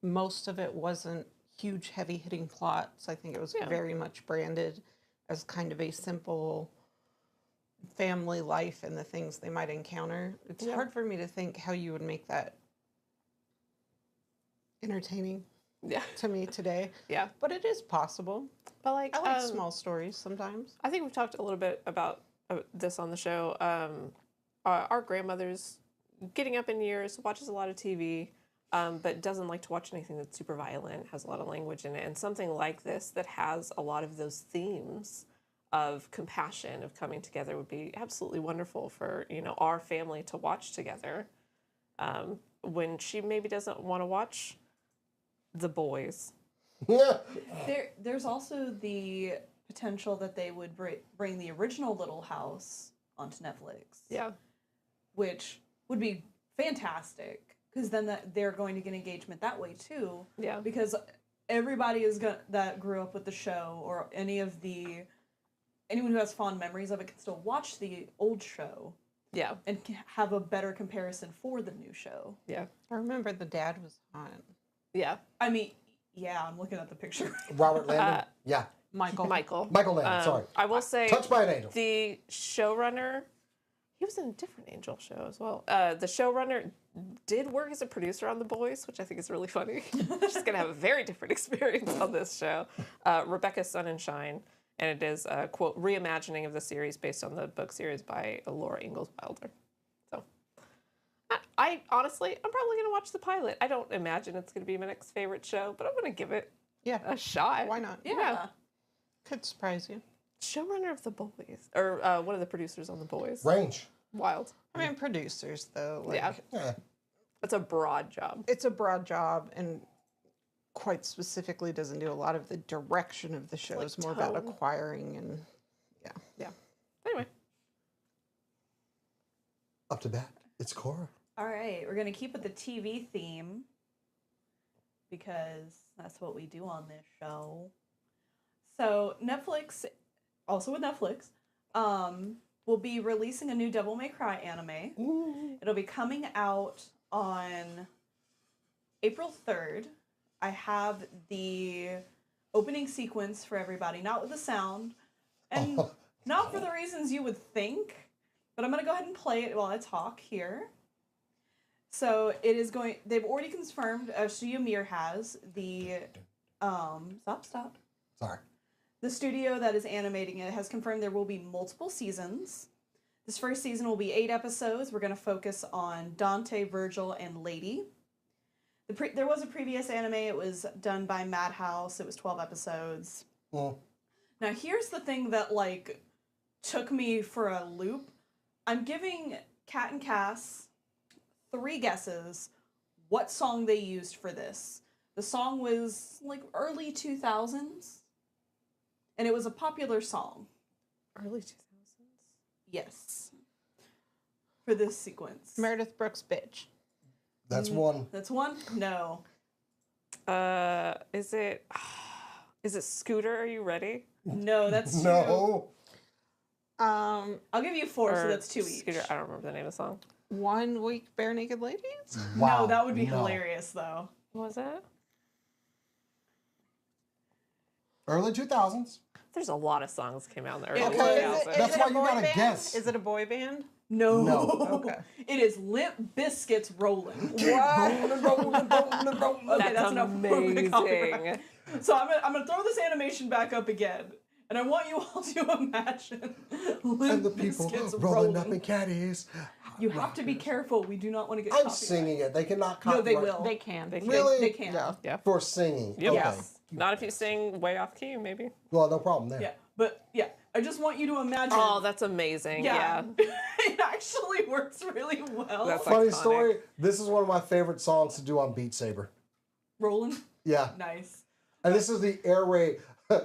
most of it wasn't huge, heavy-hitting plots. I think it was very much branded as kind of a simple family life and the things they might encounter. It's hard for me to think how you would make that entertaining to me today. Yeah. But it is possible. But, like, I like small stories sometimes. I think we've talked a little bit about this on the show. Our grandmother's getting up in years, watches a lot of TV, but doesn't like to watch anything that's super violent, has a lot of language in it. And something like this that has a lot of those themes of compassion, of coming together would be absolutely wonderful for, you know, our family to watch together. When she maybe doesn't want to watch The Boys. There's also the potential that they would bring the original Little House onto Netflix. Yeah. Which would be fantastic, because then they're going to get engagement that way too. Yeah. Because everybody that grew up with the show, or anyone who has fond memories of it, can still watch the old show. Yeah. And have a better comparison for the new show. Yeah. I remember the dad was hot. Yeah. I mean, yeah, I'm looking at the picture. Robert Landon. Michael. Michael Landon, sorry. I will say, Touched by an Angel. The showrunner, he was in a different Angel show as well. The showrunner did work as a producer on The Boys, which I think is really funny. She's going to have a very different experience on this show. Rebecca Sonnenschein, and it is a, quote, reimagining of the series based on the book series by Laura Ingalls Wilder. So, I honestly, I'm probably going to watch the pilot. I don't imagine it's going to be my next favorite show, but I'm going to give it a shot. Why not? Yeah. Could surprise you. Showrunner of The Boys, or one of the producers on The Boys. Range. Wild. I mean, producers, though. Like, Yeah. It's a broad job. It's a broad job, and quite specifically doesn't do a lot of the direction of the show. It's more about tone. acquiring and, Yeah. Anyway. Up to bat. It's Cora. All right, we're going to keep with the TV theme, because that's what we do on this show. So Netflix, also with Netflix, will be releasing a new Devil May Cry anime. Ooh. It'll be coming out on April 3rd. I have the opening sequence for everybody, not with the sound, and not for the reasons you would think, but I'm going to go ahead and play it while I talk here. So it is going. They've already confirmed. Studio Mir has the. Stop. Sorry. The studio that is animating it has confirmed there will be multiple seasons. This first season will be 8 episodes. We're going to focus on Dante, Virgil, and Lady. There was a previous anime. It was done by Madhouse. It was 12 episodes. Well, Now here's the thing that like took me for a loop. I'm giving Kat and Cass 3 guesses what song they used for this. The song was like early 2000s, and it was a popular song. Early 2000s. Yes. For this sequence. Meredith Brooks' Bitch. that's one. That's one? No. Is it Scooter? Are you ready? No, that's 2. No. I'll give you 4, so that's 2 each. Scooter. I don't remember the name of the song. 1 Week Bare Naked Ladies? Wow. No, that would be no. hilarious though. What was it? Early 2000s. There's a lot of songs came out in the early Okay. 2000s. That's it why a you boy gotta band? guess. Is it a boy band? No. No. Okay. It is Limp Biscuits Rolling. Rolling. Okay, that's enough. amazing. So I'm gonna throw this animation back up again, and I want you all to imagine Limp And the people Biscuits rolling up in caddies. You have to be careful. We do not want to get I'm copyright. singing it. They cannot No, copyright. they will. They can. Really? They can. Yeah. Yeah. For singing. Yep. Okay. Yes. Not if you sing way off key, maybe. Well, no problem there. Yeah. But yeah, I just want you to imagine. Oh, that's amazing. Yeah. It actually works really well. That's Funny iconic. story. This is one of my favorite songs to do on Beat Saber. Rolling. Yeah. Nice. And this is the air raid.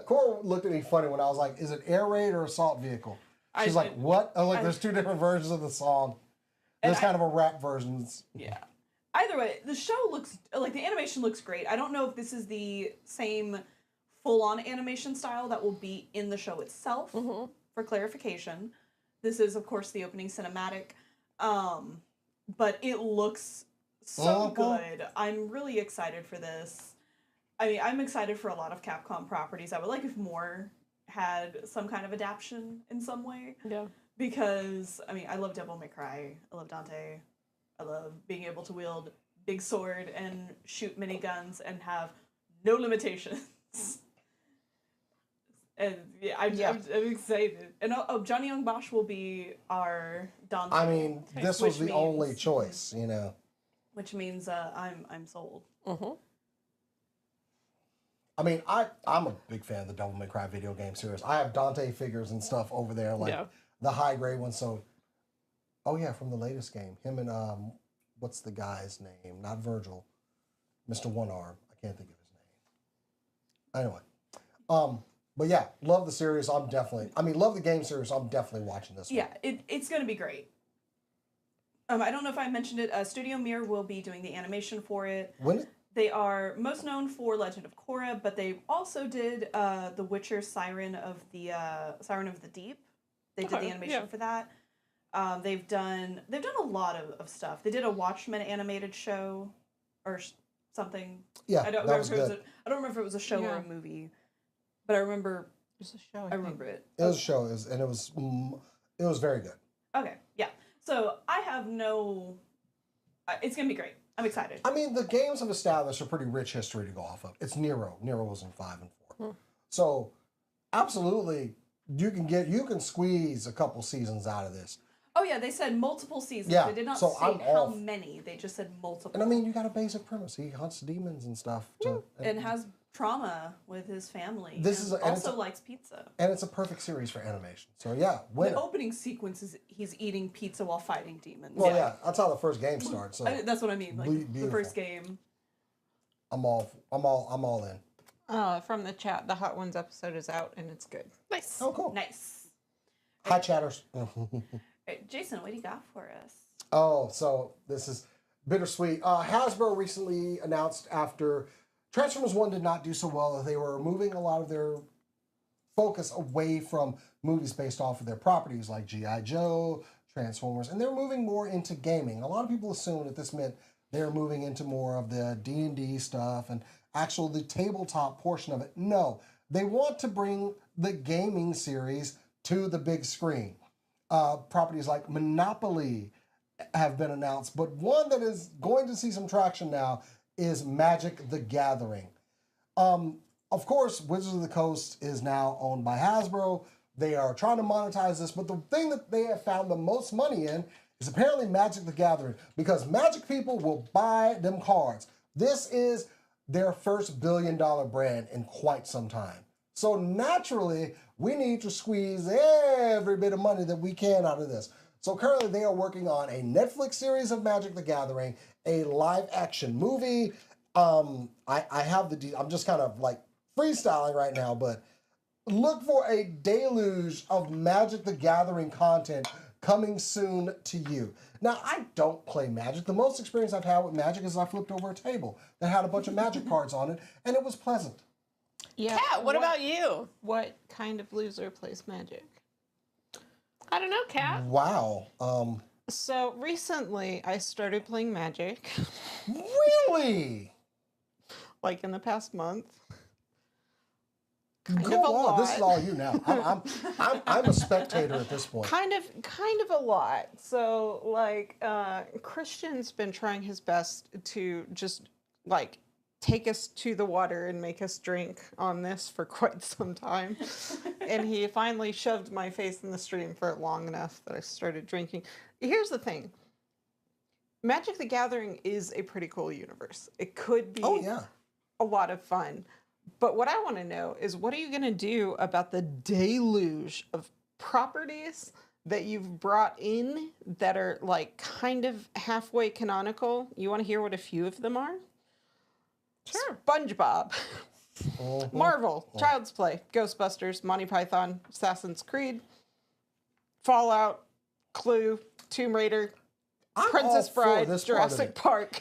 Cora looked at me funny when I was like, is it air raid or assault vehicle? She's like, what? I'm like, there's 2 different versions of the song. There's kind of a rap version. Yeah. Either way, the show looks like the animation looks great. I don't know if this is the same full-on animation style that will be in the show itself. For clarification, this is of course the opening cinematic, but it looks so good. I'm really excited for this. I mean, I'm excited for a lot of Capcom properties. I would like if more had some kind of adaptation in some way. Yeah. Because, I mean, I love Devil May Cry. I love Dante. I love being able to wield big sword and shoot miniguns and have no limitations. And yeah, I'm excited. And Johnny Young Bosch will be our Dante. I mean, this was Which the only means- choice, you know. Which means I'm sold. I mean, I'm a big fan of the Devil May Cry video game series. I have Dante figures and stuff over there, like the high grade ones. So, oh yeah, from the latest game, him and what's the guy's name? Not Virgil, Mr. One Arm. I can't think of his name. Anyway, but yeah, love the series. Love the game series. I'm definitely watching this. Yeah, it's gonna be great. I don't know if I mentioned it. Studio Mir will be doing the animation for it. When? They are most known for Legend of Korra, but they also did The Witcher Siren of the Deep. They did the animation for that. They've done a lot of stuff. They did a Watchmen animated show or something. Yeah, I don't that remember was if it was good. I don't remember if it was a show or a movie, but I remember It's a show. I remember it. It was a show, and it was very good. Okay, yeah. So I have no. It's gonna be great. I'm excited. I mean, the games have established a pretty rich history to go off of. It's Nero. Nero was in 5 and 4. So, absolutely, you can squeeze a couple seasons out of this. Oh yeah, they said multiple seasons. Yeah, They did not so say I'm how off. many. They just said multiple. And I mean, you got a basic premise. He hunts demons and stuff. And has trauma with his family. This and is a- and it's also a- likes pizza. And it's a perfect series for animation. So yeah, winner. The opening sequence is he's eating pizza while fighting demons. Well, yeah, that's how the first game starts. So That's what I mean. Like the Beautiful. first game. I'm all in. From the chat, the Hot Ones episode is out and it's good. Nice. Oh, cool. Nice. Hi, chatters. Right, Jason, what do you got for us? Oh, so this is bittersweet. Hasbro recently announced after Transformers 1 did not do so well that they were moving a lot of their focus away from movies based off of their properties like G.I. Joe, Transformers, and they're moving more into gaming. A lot of people assume that this meant they're moving into more of the D&D stuff and the tabletop portion of it. No, they want to bring the gaming series to the big screen. Properties like Monopoly have been announced, but one that is going to see some traction now is Magic the Gathering. Of course, Wizards of the Coast is now owned by Hasbro. They are trying to monetize this, but the thing that they have found the most money in is apparently Magic the Gathering, because Magic people will buy them cards. This is their first billion-dollar brand in quite some time. So naturally, we need to squeeze every bit of money that we can out of this. So currently they are working on a Netflix series of Magic the Gathering, a live action movie. I have I'm just kind of like freestyling right now, but look for a deluge of Magic the Gathering content coming soon to you. Now, I don't play Magic. The most experience I've had with Magic is I flipped over a table that had a bunch of Magic cards on it, and it was pleasant. Yeah. Kat, what about you? What kind of loser plays Magic? I don't know, Kat. Wow. So recently, I started playing Magic, Really? like in the past month. Go on. This is all you now. I'm a spectator at this point. Kind of a lot. So like Christian's been trying his best to just like take us to the water and make us drink on this for quite some time. And he finally shoved my face in the stream for long enough that I started drinking. Here's the thing. Magic the Gathering is a pretty cool universe. It could be a lot of fun. But what I want to know is, what are you going to do about the deluge of properties that you've brought in that are like kind of halfway canonical? You want to hear what a few of them are? Sure. SpongeBob, Marvel, Child's Play, Ghostbusters, Monty Python, Assassin's Creed, Fallout, Clue, Tomb Raider, Princess Bride, Jurassic Park.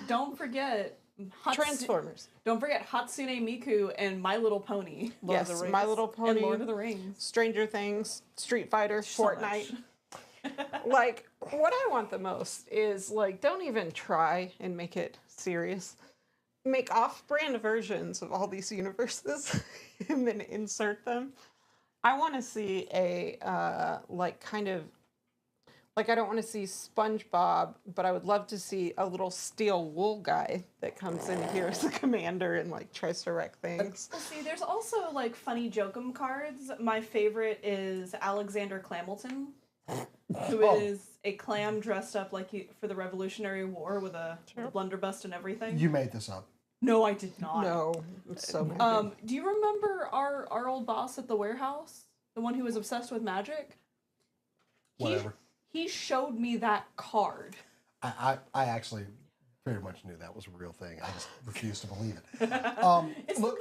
Don't forget Transformers. Don't forget Hatsune Miku and My Little Pony. Yes, My Little Pony. And Lord of the Rings. Stranger Things, Street Fighter, Fortnite. Like, what I want the most is, like, don't even try and make it serious. Make off-brand versions of all these universes and then insert them. I want to see a, like, kind of, like, I don't want to see SpongeBob, but I would love to see a little steel wool guy that comes in here as a commander and, like, tries to wreck things. Well, see, there's also, like, funny Jokum cards. My favorite is Alexander Clamilton, who is a clam dressed up like for the Revolutionary War with a blunderbuss and everything. You made this up. No, I did not. No, it's so bad. Do you remember our old boss at the warehouse? The one who was obsessed with magic? Whatever. He showed me that card. I actually pretty much knew that was a real thing. I just refused to believe it. Look,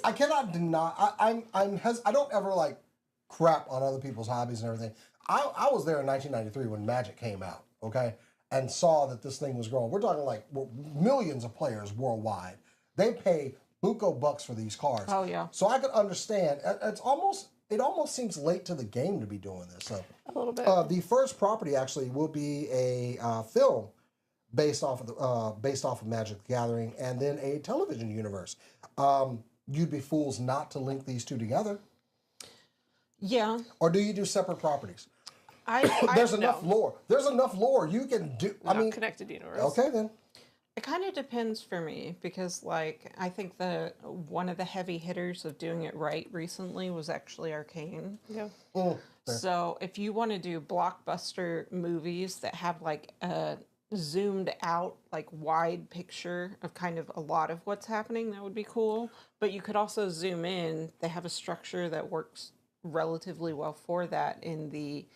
I cannot deny. I don't ever like crap on other people's hobbies and everything. I was there in 1993 when Magic came out, okay, and saw that this thing was growing. We're talking like millions of players worldwide. They pay buco bucks for these cards. Oh yeah. So I could understand. It almost seems late to the game to be doing this. So A little bit. the first property actually will be a film based off of Magic the Gathering, and then a television universe. You'd be fools not to link these two together. Yeah. Or do you do separate properties? There's enough lore. There's enough lore you can do. Not connected universe. Okay then. It kind of depends for me because, like, I think one of the heavy hitters of doing it right recently was actually Arcane. Yeah. So if you want to do blockbuster movies that have like a zoomed out, like wide picture of kind of a lot of what's happening, that would be cool. But you could also zoom in. They have a structure that works relatively well for that in the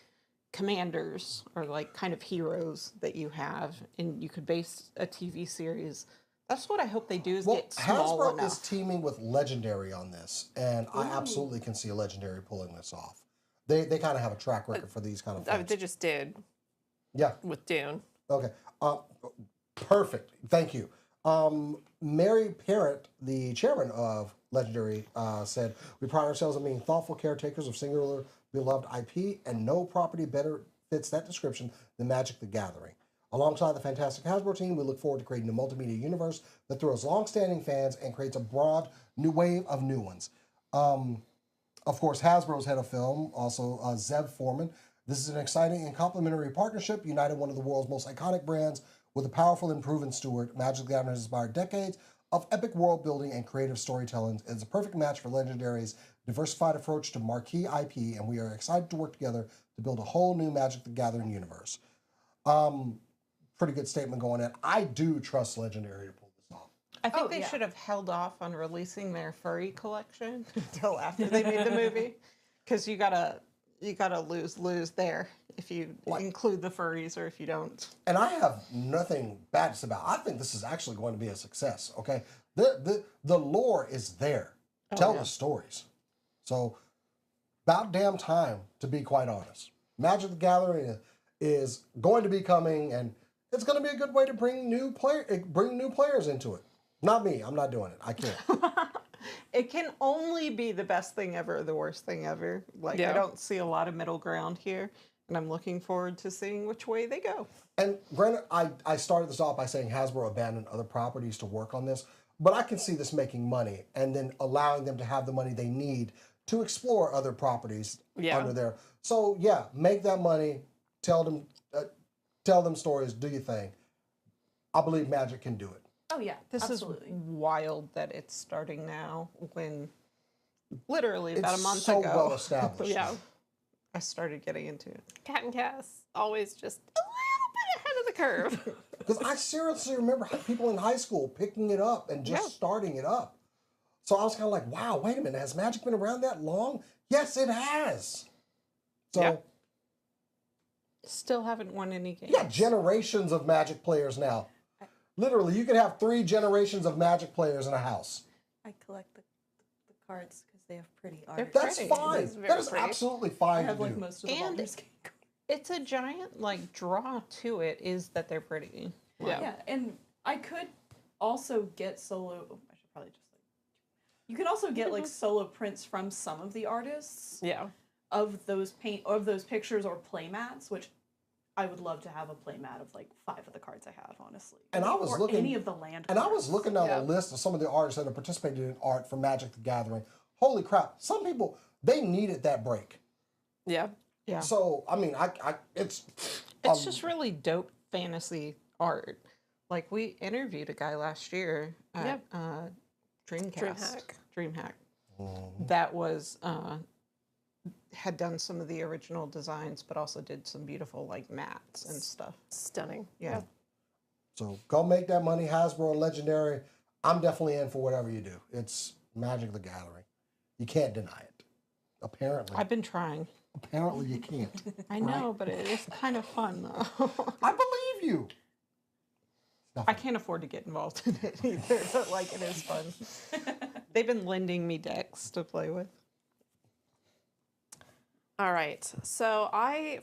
commanders or like kind of heroes that you have, and you could base a TV series. That's what I hope they do, is get small Hasbro enough. is teaming with Legendary on this, and I absolutely can see a Legendary pulling this off. They kind of have a track record for these kind of things. They just did. Yeah. With Dune. Okay. Perfect. Thank you. Mary Parent, the chairman of Legendary, said, "We pride ourselves on being thoughtful caretakers of singular beloved IP, and no property better fits that description than Magic the Gathering. Alongside the fantastic Hasbro team, we look forward to creating a multimedia universe that thrills long-standing fans and creates a broad new wave of new ones." Of course, Hasbro's head of film, also Zev Foreman, This is an exciting and complementary partnership, uniting one of the world's most iconic brands with a powerful and proven steward. Magic the Gathering has inspired decades of epic world building and creative storytelling. It's a perfect match for Legendary's diversified approach to marquee IP, and we are excited to work together to build a whole new Magic the Gathering universe. Pretty good statement going in. I do trust Legendary to pull this off. I think they should have held off on releasing their furry collection until after they made the movie, because you gotta lose there if you include the furries or if you don't. And I have nothing bad to say about it. I think this is actually going to be a success, okay? The lore is there. Tell the stories. So, about damn time, to be quite honest. Magic the Gathering is going to be coming, and it's going to be a good way to bring new players into it. Not me. I'm not doing it. I can't. It can only be the best thing ever, the worst thing ever. I don't see a lot of middle ground here, and I'm looking forward to seeing which way they go. And granted, I started this off by saying Hasbro abandoned other properties to work on this, but I can see this making money and then allowing them to have the money they need to explore other properties under there. So yeah, make that money, tell them stories, do your thing. I believe Magic can do it. Oh yeah, this absolutely. is wild that it's starting now when literally about It's a month so ago. well established. I started getting into it. Cat and Cass always just a little bit ahead of the curve. Because I seriously remember people in high school picking it up and just starting it up. So I was kind of like, wow, wait a minute, has Magic been around that long? Yes, it has. So still haven't won any games. yeah, generations of Magic players now. Literally, you can have 3 generations of Magic players in a house. I collect the cards because they have pretty art. They're That's pretty. fine. It's very That is pretty. absolutely I fine have to like do. most of the And Baldur's Gate. It's a giant draw to it is that they're pretty. Yeah, and I could also get solo. I should probably just you could also get solo prints from some of the artists of those pictures or play mats, which I would love to have a play mat of 5 of the cards I have, honestly. And I was or looking, any of the land. And I cards. was looking down the list of some of the artists that have participated in art for Magic the Gathering. Holy crap! Some people they needed that break. Yeah. So I mean, it's just really dope fantasy art. We interviewed a guy last year at Dreamcast. DreamHack. That was had done some of the original designs, but also did some beautiful mats and stuff. Stunning. Yeah. So go make that money, Hasbro and Legendary. I'm definitely in for whatever you do. It's Magic the Gathering. You can't deny it. Apparently. I've been trying. Apparently you can't. I know, but it is kind of fun though. I believe you. I can't afford to get involved in it either, but it is fun. They've been lending me decks to play with. All right. So I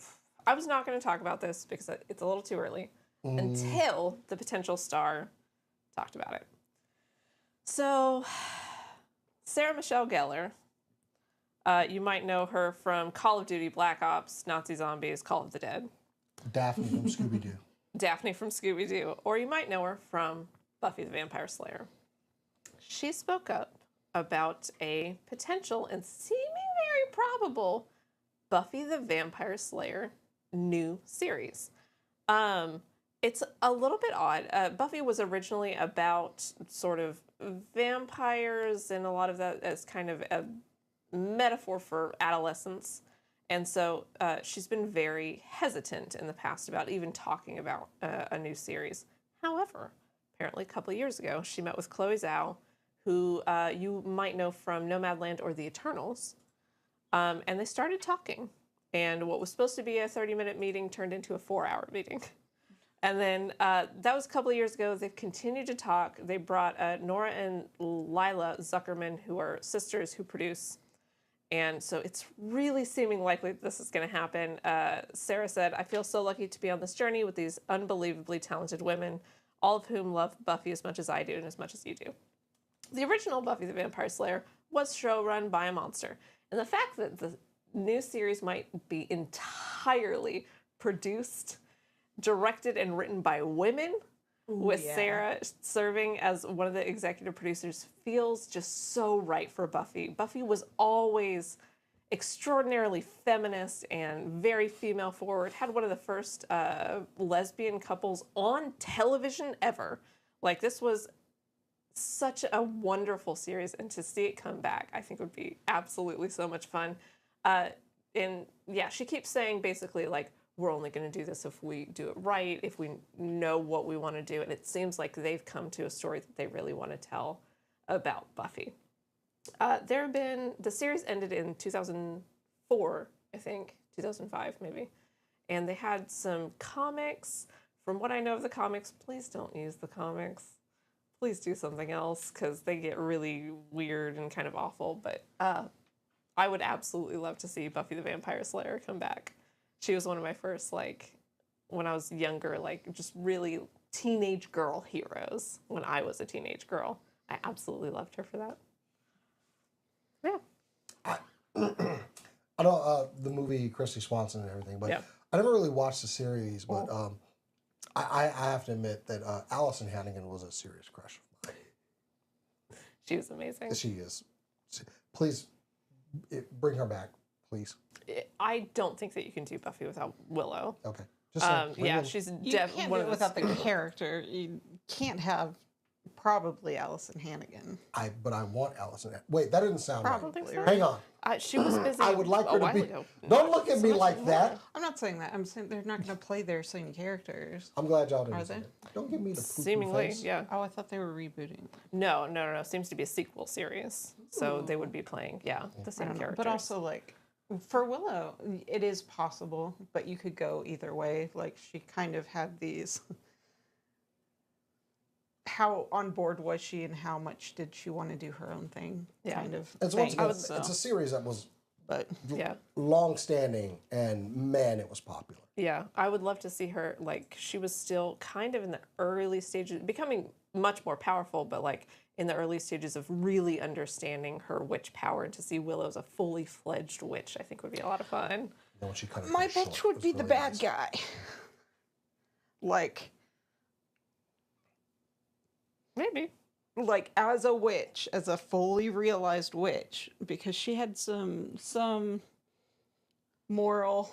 was not going to talk about this because it's a little too early until the potential star talked about it. So Sarah Michelle Gellar, you might know her from Call of Duty, Black Ops, Nazi Zombies, Call of the Dead. Daphne from Scooby-Doo. Daphne from Scooby-Doo. Or you might know her from Buffy the Vampire Slayer. She spoke up about a potential and seeming very probable Buffy the Vampire Slayer new series. It's a little bit odd. Buffy was originally about sort of vampires and a lot of that as kind of a metaphor for adolescence. And so she's been very hesitant in the past about even talking about a new series. However, apparently a couple of years ago, she met with Chloe Zhao, who you might know from Nomadland or The Eternals. And they started talking. And what was supposed to be a 30-minute meeting turned into a 4-hour meeting. And then that was a couple of years ago. They've continued to talk. They brought Nora and Lila Zuckerman, who are sisters who produce. And so it's really seeming likely that this is going to happen. Sarah said, "I feel so lucky to be on this journey with these unbelievably talented women, all of whom love Buffy as much as I do and as much as you do." The original Buffy the Vampire Slayer was showrun by a monster. And the fact that the new series might be entirely produced, directed, and written by women, with Sarah serving as one of the executive producers, feels just so right for Buffy. Buffy was always extraordinarily feminist and very female forward. Had one of the first lesbian couples on television ever. Like, this was such a wonderful series, and to see it come back, I think would be absolutely so much fun. And yeah, she keeps saying basically like, we're only going to do this if we do it right, if we know what we want to do. And it seems like they've come to a story that they really want to tell about Buffy. The series ended in 2004, I think, 2005 maybe. And they had some comics. From what I know of the comics, please don't use the comics. Please do something else, because they get really weird and kind of awful. But I would absolutely love to see Buffy the Vampire Slayer come back. She was one of my first, like, when I was younger, like, just really teenage girl heroes when I was a teenage girl. I absolutely loved her for that. Yeah. I know the movie Christy Swanson and everything, but I never really watched the series. But I have to admit that Allison Hannigan was a serious crush of mine. She was amazing. She is. Please bring her back, please. I don't think that you can do Buffy without Willow. Okay. Just yeah, she's You can't do it without the character. You can't have probably Allison Hannigan. But I want Allison. Wait, that didn't sound Probably. right. so. Hang on. She was busy. I would like a her to while be. ago. Don't look at me like that. I'm not saying that. I'm saying they're not going to play their same characters. I'm glad y'all didn't Are say they? that. Don't give me the poo-poo Seemingly, face. yeah. Oh, I thought they were rebooting. No. Seems to be a sequel series. So they would be playing, the same characters. But also, like, for Willow, it is possible, but you could go either way. Like, she kind of had these. How on board was she, and how much did she want to do her own thing? Yeah. Kind of. It's thing, once again, so. it's a series that was But long-standing, and man, it was popular. Yeah, I would love to see her, like, she was still kind of in the early stages, becoming much more powerful, but, like, in the early stages of really understanding her witch power, and to see Willow as a fully fledged witch, I think would be a lot of fun. And when she cut it my short, bitch it would was be the really bad nice. guy. Like, Maybe. like as a witch, as a fully realized witch, because she had some moral.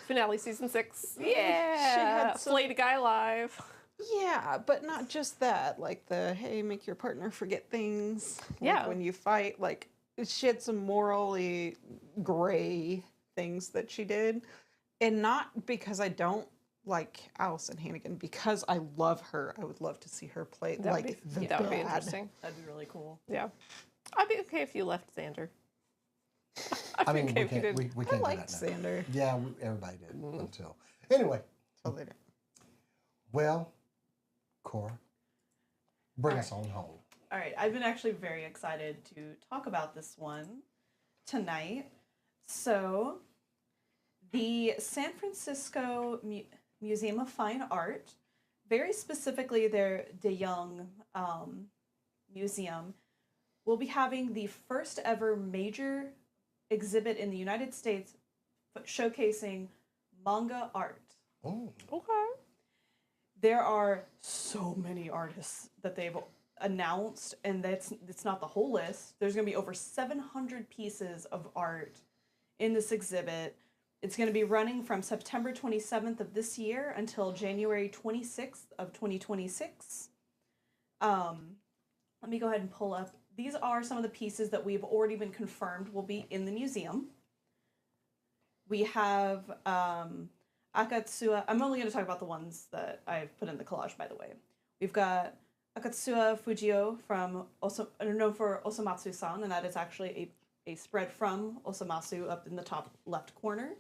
Finale season 6. She Yeah. had some- Flayed a guy alive. Yeah, but not just that. Like the hey, make your partner forget things. Like Yeah. when you fight, like she had some morally gray things that she did, and not because I don't like Allison Hannigan, because I love her. I would love to see her play That would like be, the that would be bad. interesting. That'd be really cool. Yeah. I'd be okay if you left Xander. I mean, okay we if you can't, did. we I can't do liked that now. Xander. Yeah, everybody did until. Anyway, Till later. well, Cora, bring us on home. All right, I've been actually very excited to talk about this one tonight. So, the San Francisco Museum of Fine Art, very specifically their De Young Museum, will be having the first ever major exhibit in the United States showcasing manga art. Oh, Okay. There are so many artists that they've announced, and it's not the whole list. There's going to be over 700 pieces of art in this exhibit. It's going to be running from September 27th of this year until January 26th of 2026. Let me go ahead and pull up. These are some of the pieces that we've already been confirmed will be in the museum. We have Akatsuya. I'm only going to talk about the ones that I've put in the collage, by the way. We've got Akatsuya Fujio known for Osamatsu-san, and that is actually a spread from Osamatsu up in the top left corner.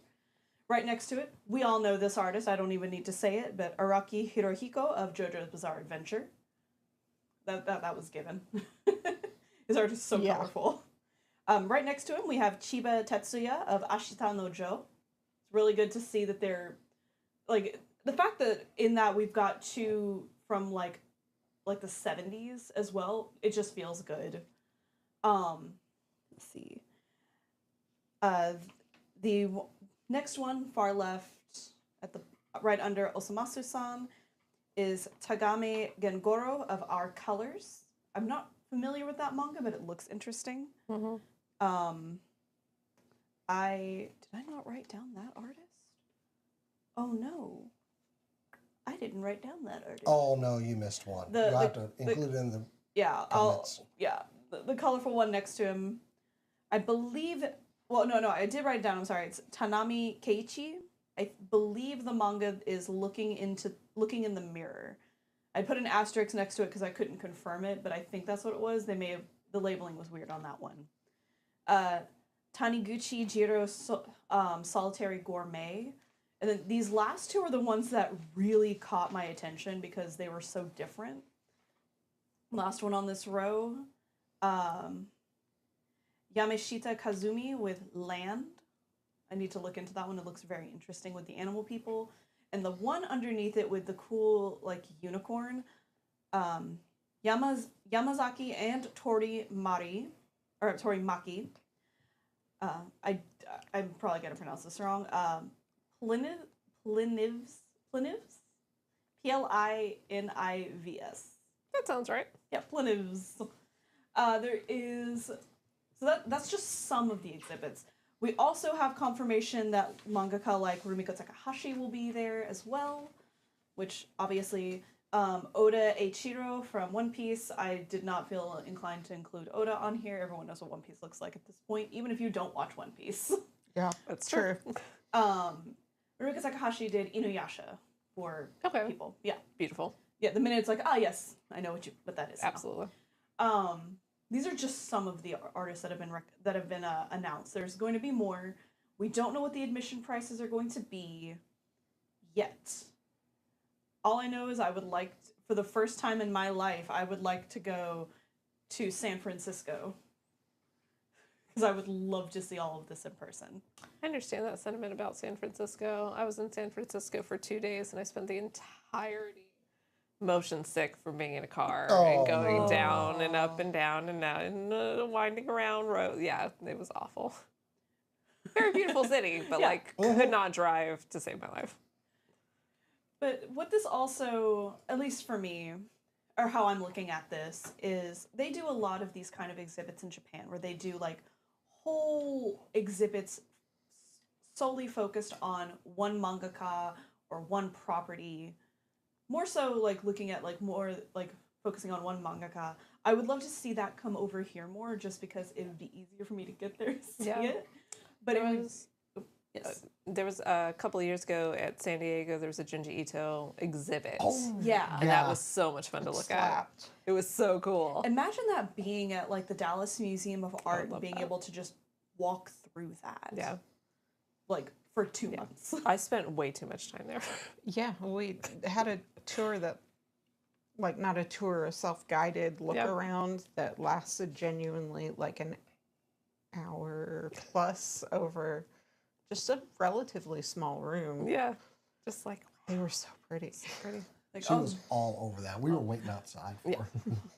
Right next to it, we all know this artist. I don't even need to say it, but Araki Hirohiko of JoJo's Bizarre Adventure. That was given. His art is so colorful. Right next to him, we have Chiba Tetsuya of Ashita no Jo. It's really good to see that they're, like, the fact that in that we've got two from, like the 70s as well, it just feels good. Let's see. The next one, far left, at the right under Osamatsu-san, is Tagame Gengoro of Our Colors. I'm not familiar with that manga, but it looks interesting. Mm-hmm. Did I not write down that artist? Oh no. I didn't write down that artist. Oh no, you missed one. You'll have to include it in the Yeah, comments. the colorful one next to him. I believe. Well, no, I did write it down. I'm sorry. It's Tanami Keiichi. I believe the manga is looking in the mirror. I put an asterisk next to it because I couldn't confirm it, but I think that's what it was. The labeling was weird on that one. Taniguchi Jiro Solitary Gourmet. And then these last two are the ones that really caught my attention because they were so different. Last one on this row, Yamashita Kazumi with Land. I need to look into that one. It looks very interesting with the animal people. And the one underneath it with the cool, like, unicorn, Yamazaki and Tori Maki. I'm probably going to pronounce this wrong. Plinivs? Plinivs. That sounds right. Yeah, Plinivs. That's just some of the exhibits. We also have confirmation that mangaka like Rumiko Takahashi will be there as well, which obviously Oda Eiichiro from One Piece. I did not feel inclined to include Oda on here. Everyone knows what One Piece looks like at this point, even if you don't watch One Piece. Yeah, that's true. Rumiko Takahashi did Inuyasha for people. Yeah. Beautiful. Yeah, the minute it's like, yes, I know what that is. Absolutely. Now. These are just some of the artists that have been announced. There's going to be more. We don't know what the admission prices are going to be yet. All I know is for the first time in my life, I would like to go to San Francisco because I would love to see all of this in person. I understand that sentiment about San Francisco. I was in San Francisco for 2 days, and I spent the entirety motion sick from being in a car and going down and up and down and down and winding around road. Yeah, it was awful. Very beautiful city, but could not drive to save my life. But what this also, at least for me, or how I'm looking at this, is they do a lot of these kind of exhibits in Japan where they do like whole exhibits solely focused on one mangaka or one property. More so, like, looking at, like, more, like, focusing on one mangaka. I would love to see that come over here more, just because it would be easier for me to get there and see it. But there was a couple of years ago at San Diego, there was a Junji Ito exhibit. Oh, yeah. And that was so much fun to look at. It was so cool. Imagine that being at, like, the Dallas Museum of Art and being able to just walk through that. Yeah. Like, for 2 months. I spent way too much time there. Yeah, we had a tour that, like, not a tour, a self-guided look around that lasted genuinely like an hour plus over just a relatively small room. Yeah, just like they were so pretty. Like, She was all over that. We were waiting outside for her.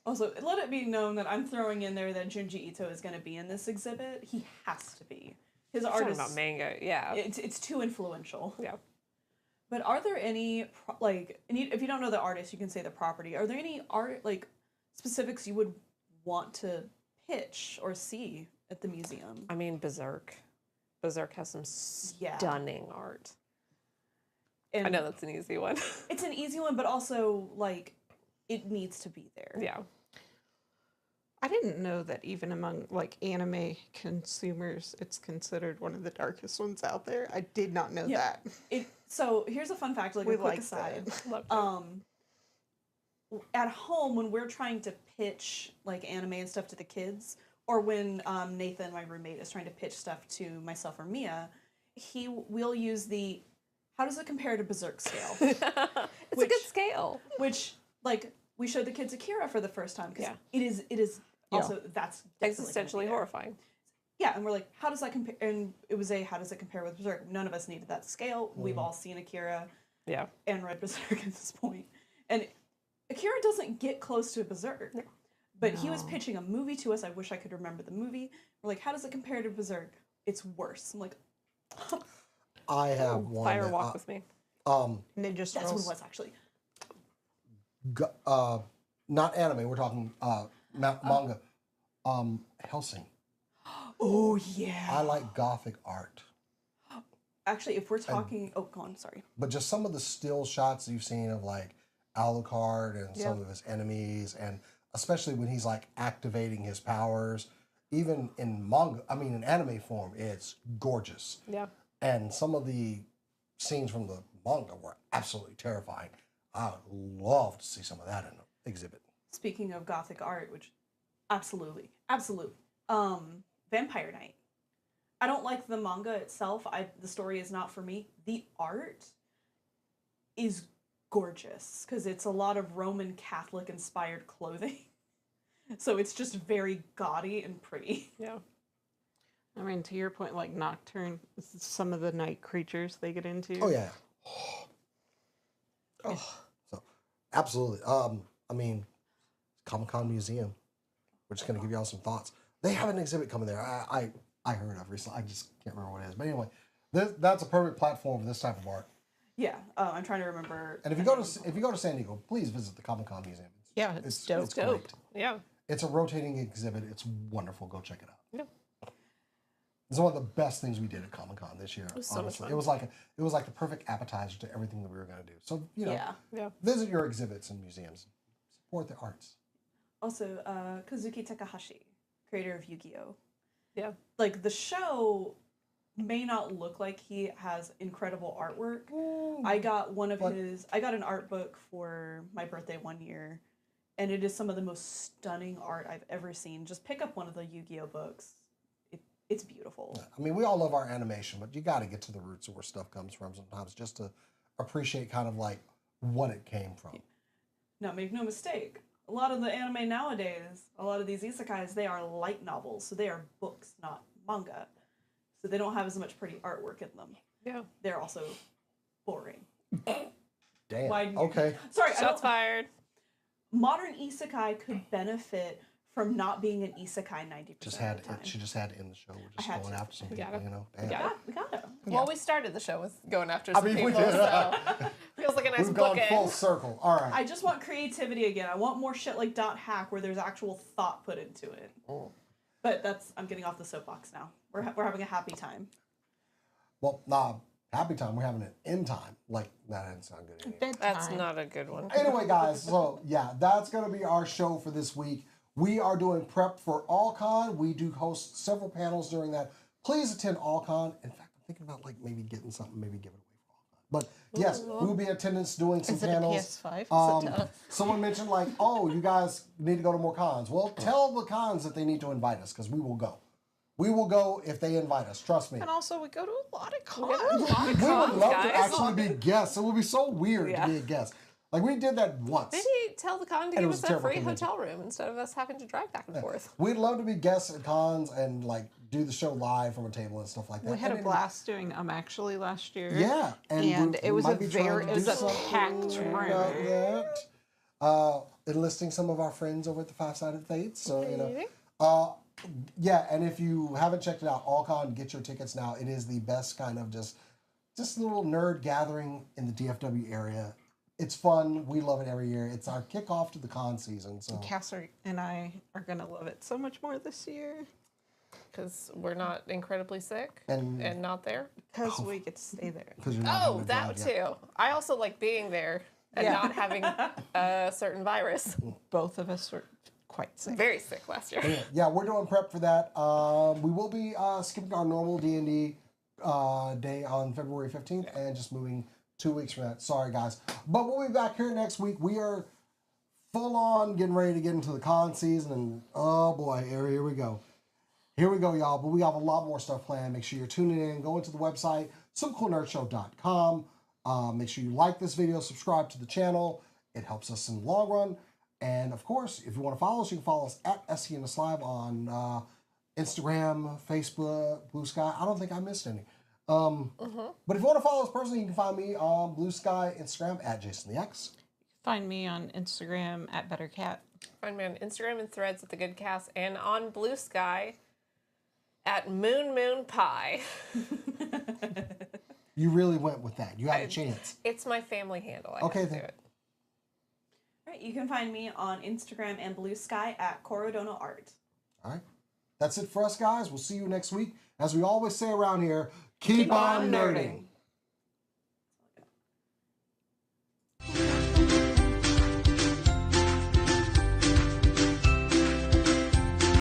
Also, let it be known that I'm throwing in there that Junji Ito is going to be in this exhibit. He has to be. His art is about manga, yeah. It's too influential. Yeah. But are there any if you don't know the artist, you can say the property. Are there any art specifics you would want to pitch or see at the museum? I mean, Berserk. Berserk has some stunning art. And I know that's an easy one. It's an easy one, but also like it needs to be there. Yeah. I didn't know that even among like anime consumers, it's considered one of the darkest ones out there. I did not know that. So here's a fun fact, like a quick aside. At home, when we're trying to pitch like anime and stuff to the kids, or when Nathan, my roommate, is trying to pitch stuff to myself or Mia, we'll use the how does it compare to Berserk scale? It's a good scale. Which like we showed the kids Akira for the first time because it is also that's existentially horrifying. Yeah, and we're like, how does that compare? And it was how does it compare with Berserk? None of us needed that scale. We've all seen Akira, and read Berserk at this point. And Akira doesn't get close to Berserk, but he was pitching a movie to us. I wish I could remember the movie. We're like, how does it compare to Berserk? It's worse. I'm like, I have one. Fire Walk with Me. Ninja that's what it was actually. Not anime. We're talking manga. Hellsing. Oh yeah. I like Gothic art. Actually, if we're talking, oh, go on. Sorry. But just some of the still shots you've seen of like Alucard and some of his enemies, and especially when he's like activating his powers, even in manga, I mean in anime form, it's gorgeous. Yeah. And some of the scenes from the manga were absolutely terrifying. I would love to see some of that in an exhibit. Speaking of Gothic art, which absolutely. Vampire Knight. I don't like the manga itself. The story is not for me. The art is gorgeous because it's a lot of Roman Catholic inspired clothing. So it's just very gaudy and pretty. Yeah. I mean, to your point, like Nocturne, some of the night creatures they get into. Oh yeah. So absolutely. I mean, Comic-Con Museum. We're just gonna give y'all some thoughts. They have an exhibit coming there. I heard of recently. I just can't remember what it is. But anyway, that's a perfect platform for this type of art. Yeah, I'm trying to remember. And if you go to San Diego, please visit the Comic-Con Museum. Yeah, it's dope. It's Dope. great. Yeah. It's a rotating exhibit. It's wonderful. Go check it out. Yeah. It's one of the best things we did at Comic-Con this year. It was so much fun. It was like the perfect appetizer to everything that we were going to do. So Yeah. visit your exhibits and museums. Support the arts. Also, Kazuki Takahashi, creator of Yu-Gi-Oh. Yeah. Like the show may not look like he has incredible artwork. I got I got an art book for my birthday one year, and it is some of the most stunning art I've ever seen. Just pick up one of the Yu-Gi-Oh books. It's beautiful. I mean, we all love our animation, but you got to get to the roots of where stuff comes from sometimes, just to appreciate kind of like what it came from. Now, make no mistake. A lot of the anime nowadays, a lot of these isekais, they are light novels, so they are books, not manga. So they don't have as much pretty artwork in them. Yeah. They're also boring. Damn. Why- Okay. Sorry, Shots fired. modern isekai could benefit from not being an isekai 90% of the time. She just had to end the show. We're just I had going to. after some We people, gotta. you know. We Damn. gotta. We gotta. Well, we started the show with going after I some mean, we people, did. so feels like a nice We've gone full bookend. circle. All right. I just want creativity again. I want more shit like Dot Hack where there's actual thought put into it. Oh. But I'm getting off the soapbox now. We're having a happy time. Well, nah, happy time. We're having an end time. Like, that didn't sound good anyway. Bedtime. That's not a good one. Anyway, guys, so yeah, that's going to be our show for this week. We are doing prep for AllCon. We do host several panels during that. Please attend AllCon. In fact, I'm thinking about like maybe getting something, maybe give it away for AllCon. But yes, we will be in attendance doing some Is it panels. a PS5? Is it to us? Someone mentioned like, oh, you guys need to go to more cons. Well, tell the cons that they need to invite us because we will go. We will go if they invite us. Trust me. And also, we go to a lot of We got a cons. lot of We would cons, love guys. to actually be guests. It would be so weird Yeah. to be a guest. Like we did that once. Maybe tell the con to it give was us a a terrible free convention. hotel room instead of us having to drive back and forth. We'd love to be guests at cons and like do the show live from a table and stuff like that. We had a And blast doing Actually last year. Yeah, And we it was might a be trying very, to it was do a something packed about room. that. Enlisting some of our friends over at the Five Sided Fates. So you know, yeah. And if you haven't checked it out, AllCon, get your tickets now. It is the best kind of just a little nerd gathering in the DFW area. It's fun. We love it every year. It's our kickoff to the con season. So Cass and I are going to love it so much more this year. Because we're not incredibly sick And- not there. Because we get to stay there. because you're not Oh, having to that drive yet. too. I also like being there and Yeah. not having a certain virus. Both of us were quite sick. Very sick last year. Yeah, we're doing prep for that. We will be skipping our normal D&D day on February 15th and just moving 2 weeks from that. Sorry, guys. But we'll be back here next week. We are full on getting ready to get into the con season. And oh boy, here we go. Here we go, y'all. But we have a lot more stuff planned. Make sure you're tuning in. Go into the website, supercoolnerdshow.com. Make sure you like this video, subscribe to the channel. It helps us in the long run. And of course, if you want to follow us, you can follow us at SCNSlive on Instagram, Facebook, Blue Sky. I don't think I missed any. But if you want to follow us personally, you can find me on Blue Sky, Instagram at Jason the X. Find me on Instagram at BetterCat. Find me on Instagram and Threads at The Good Cast and on Blue Sky at Moon Pie. You really went with that. You had a chance. It's my family handle. I Okay, have to then. do it. All right, you can find me on Instagram and Blue Sky at Corodono Art. All right. That's it for us, guys. We'll see you next week. As we always say around here, keep on nerding.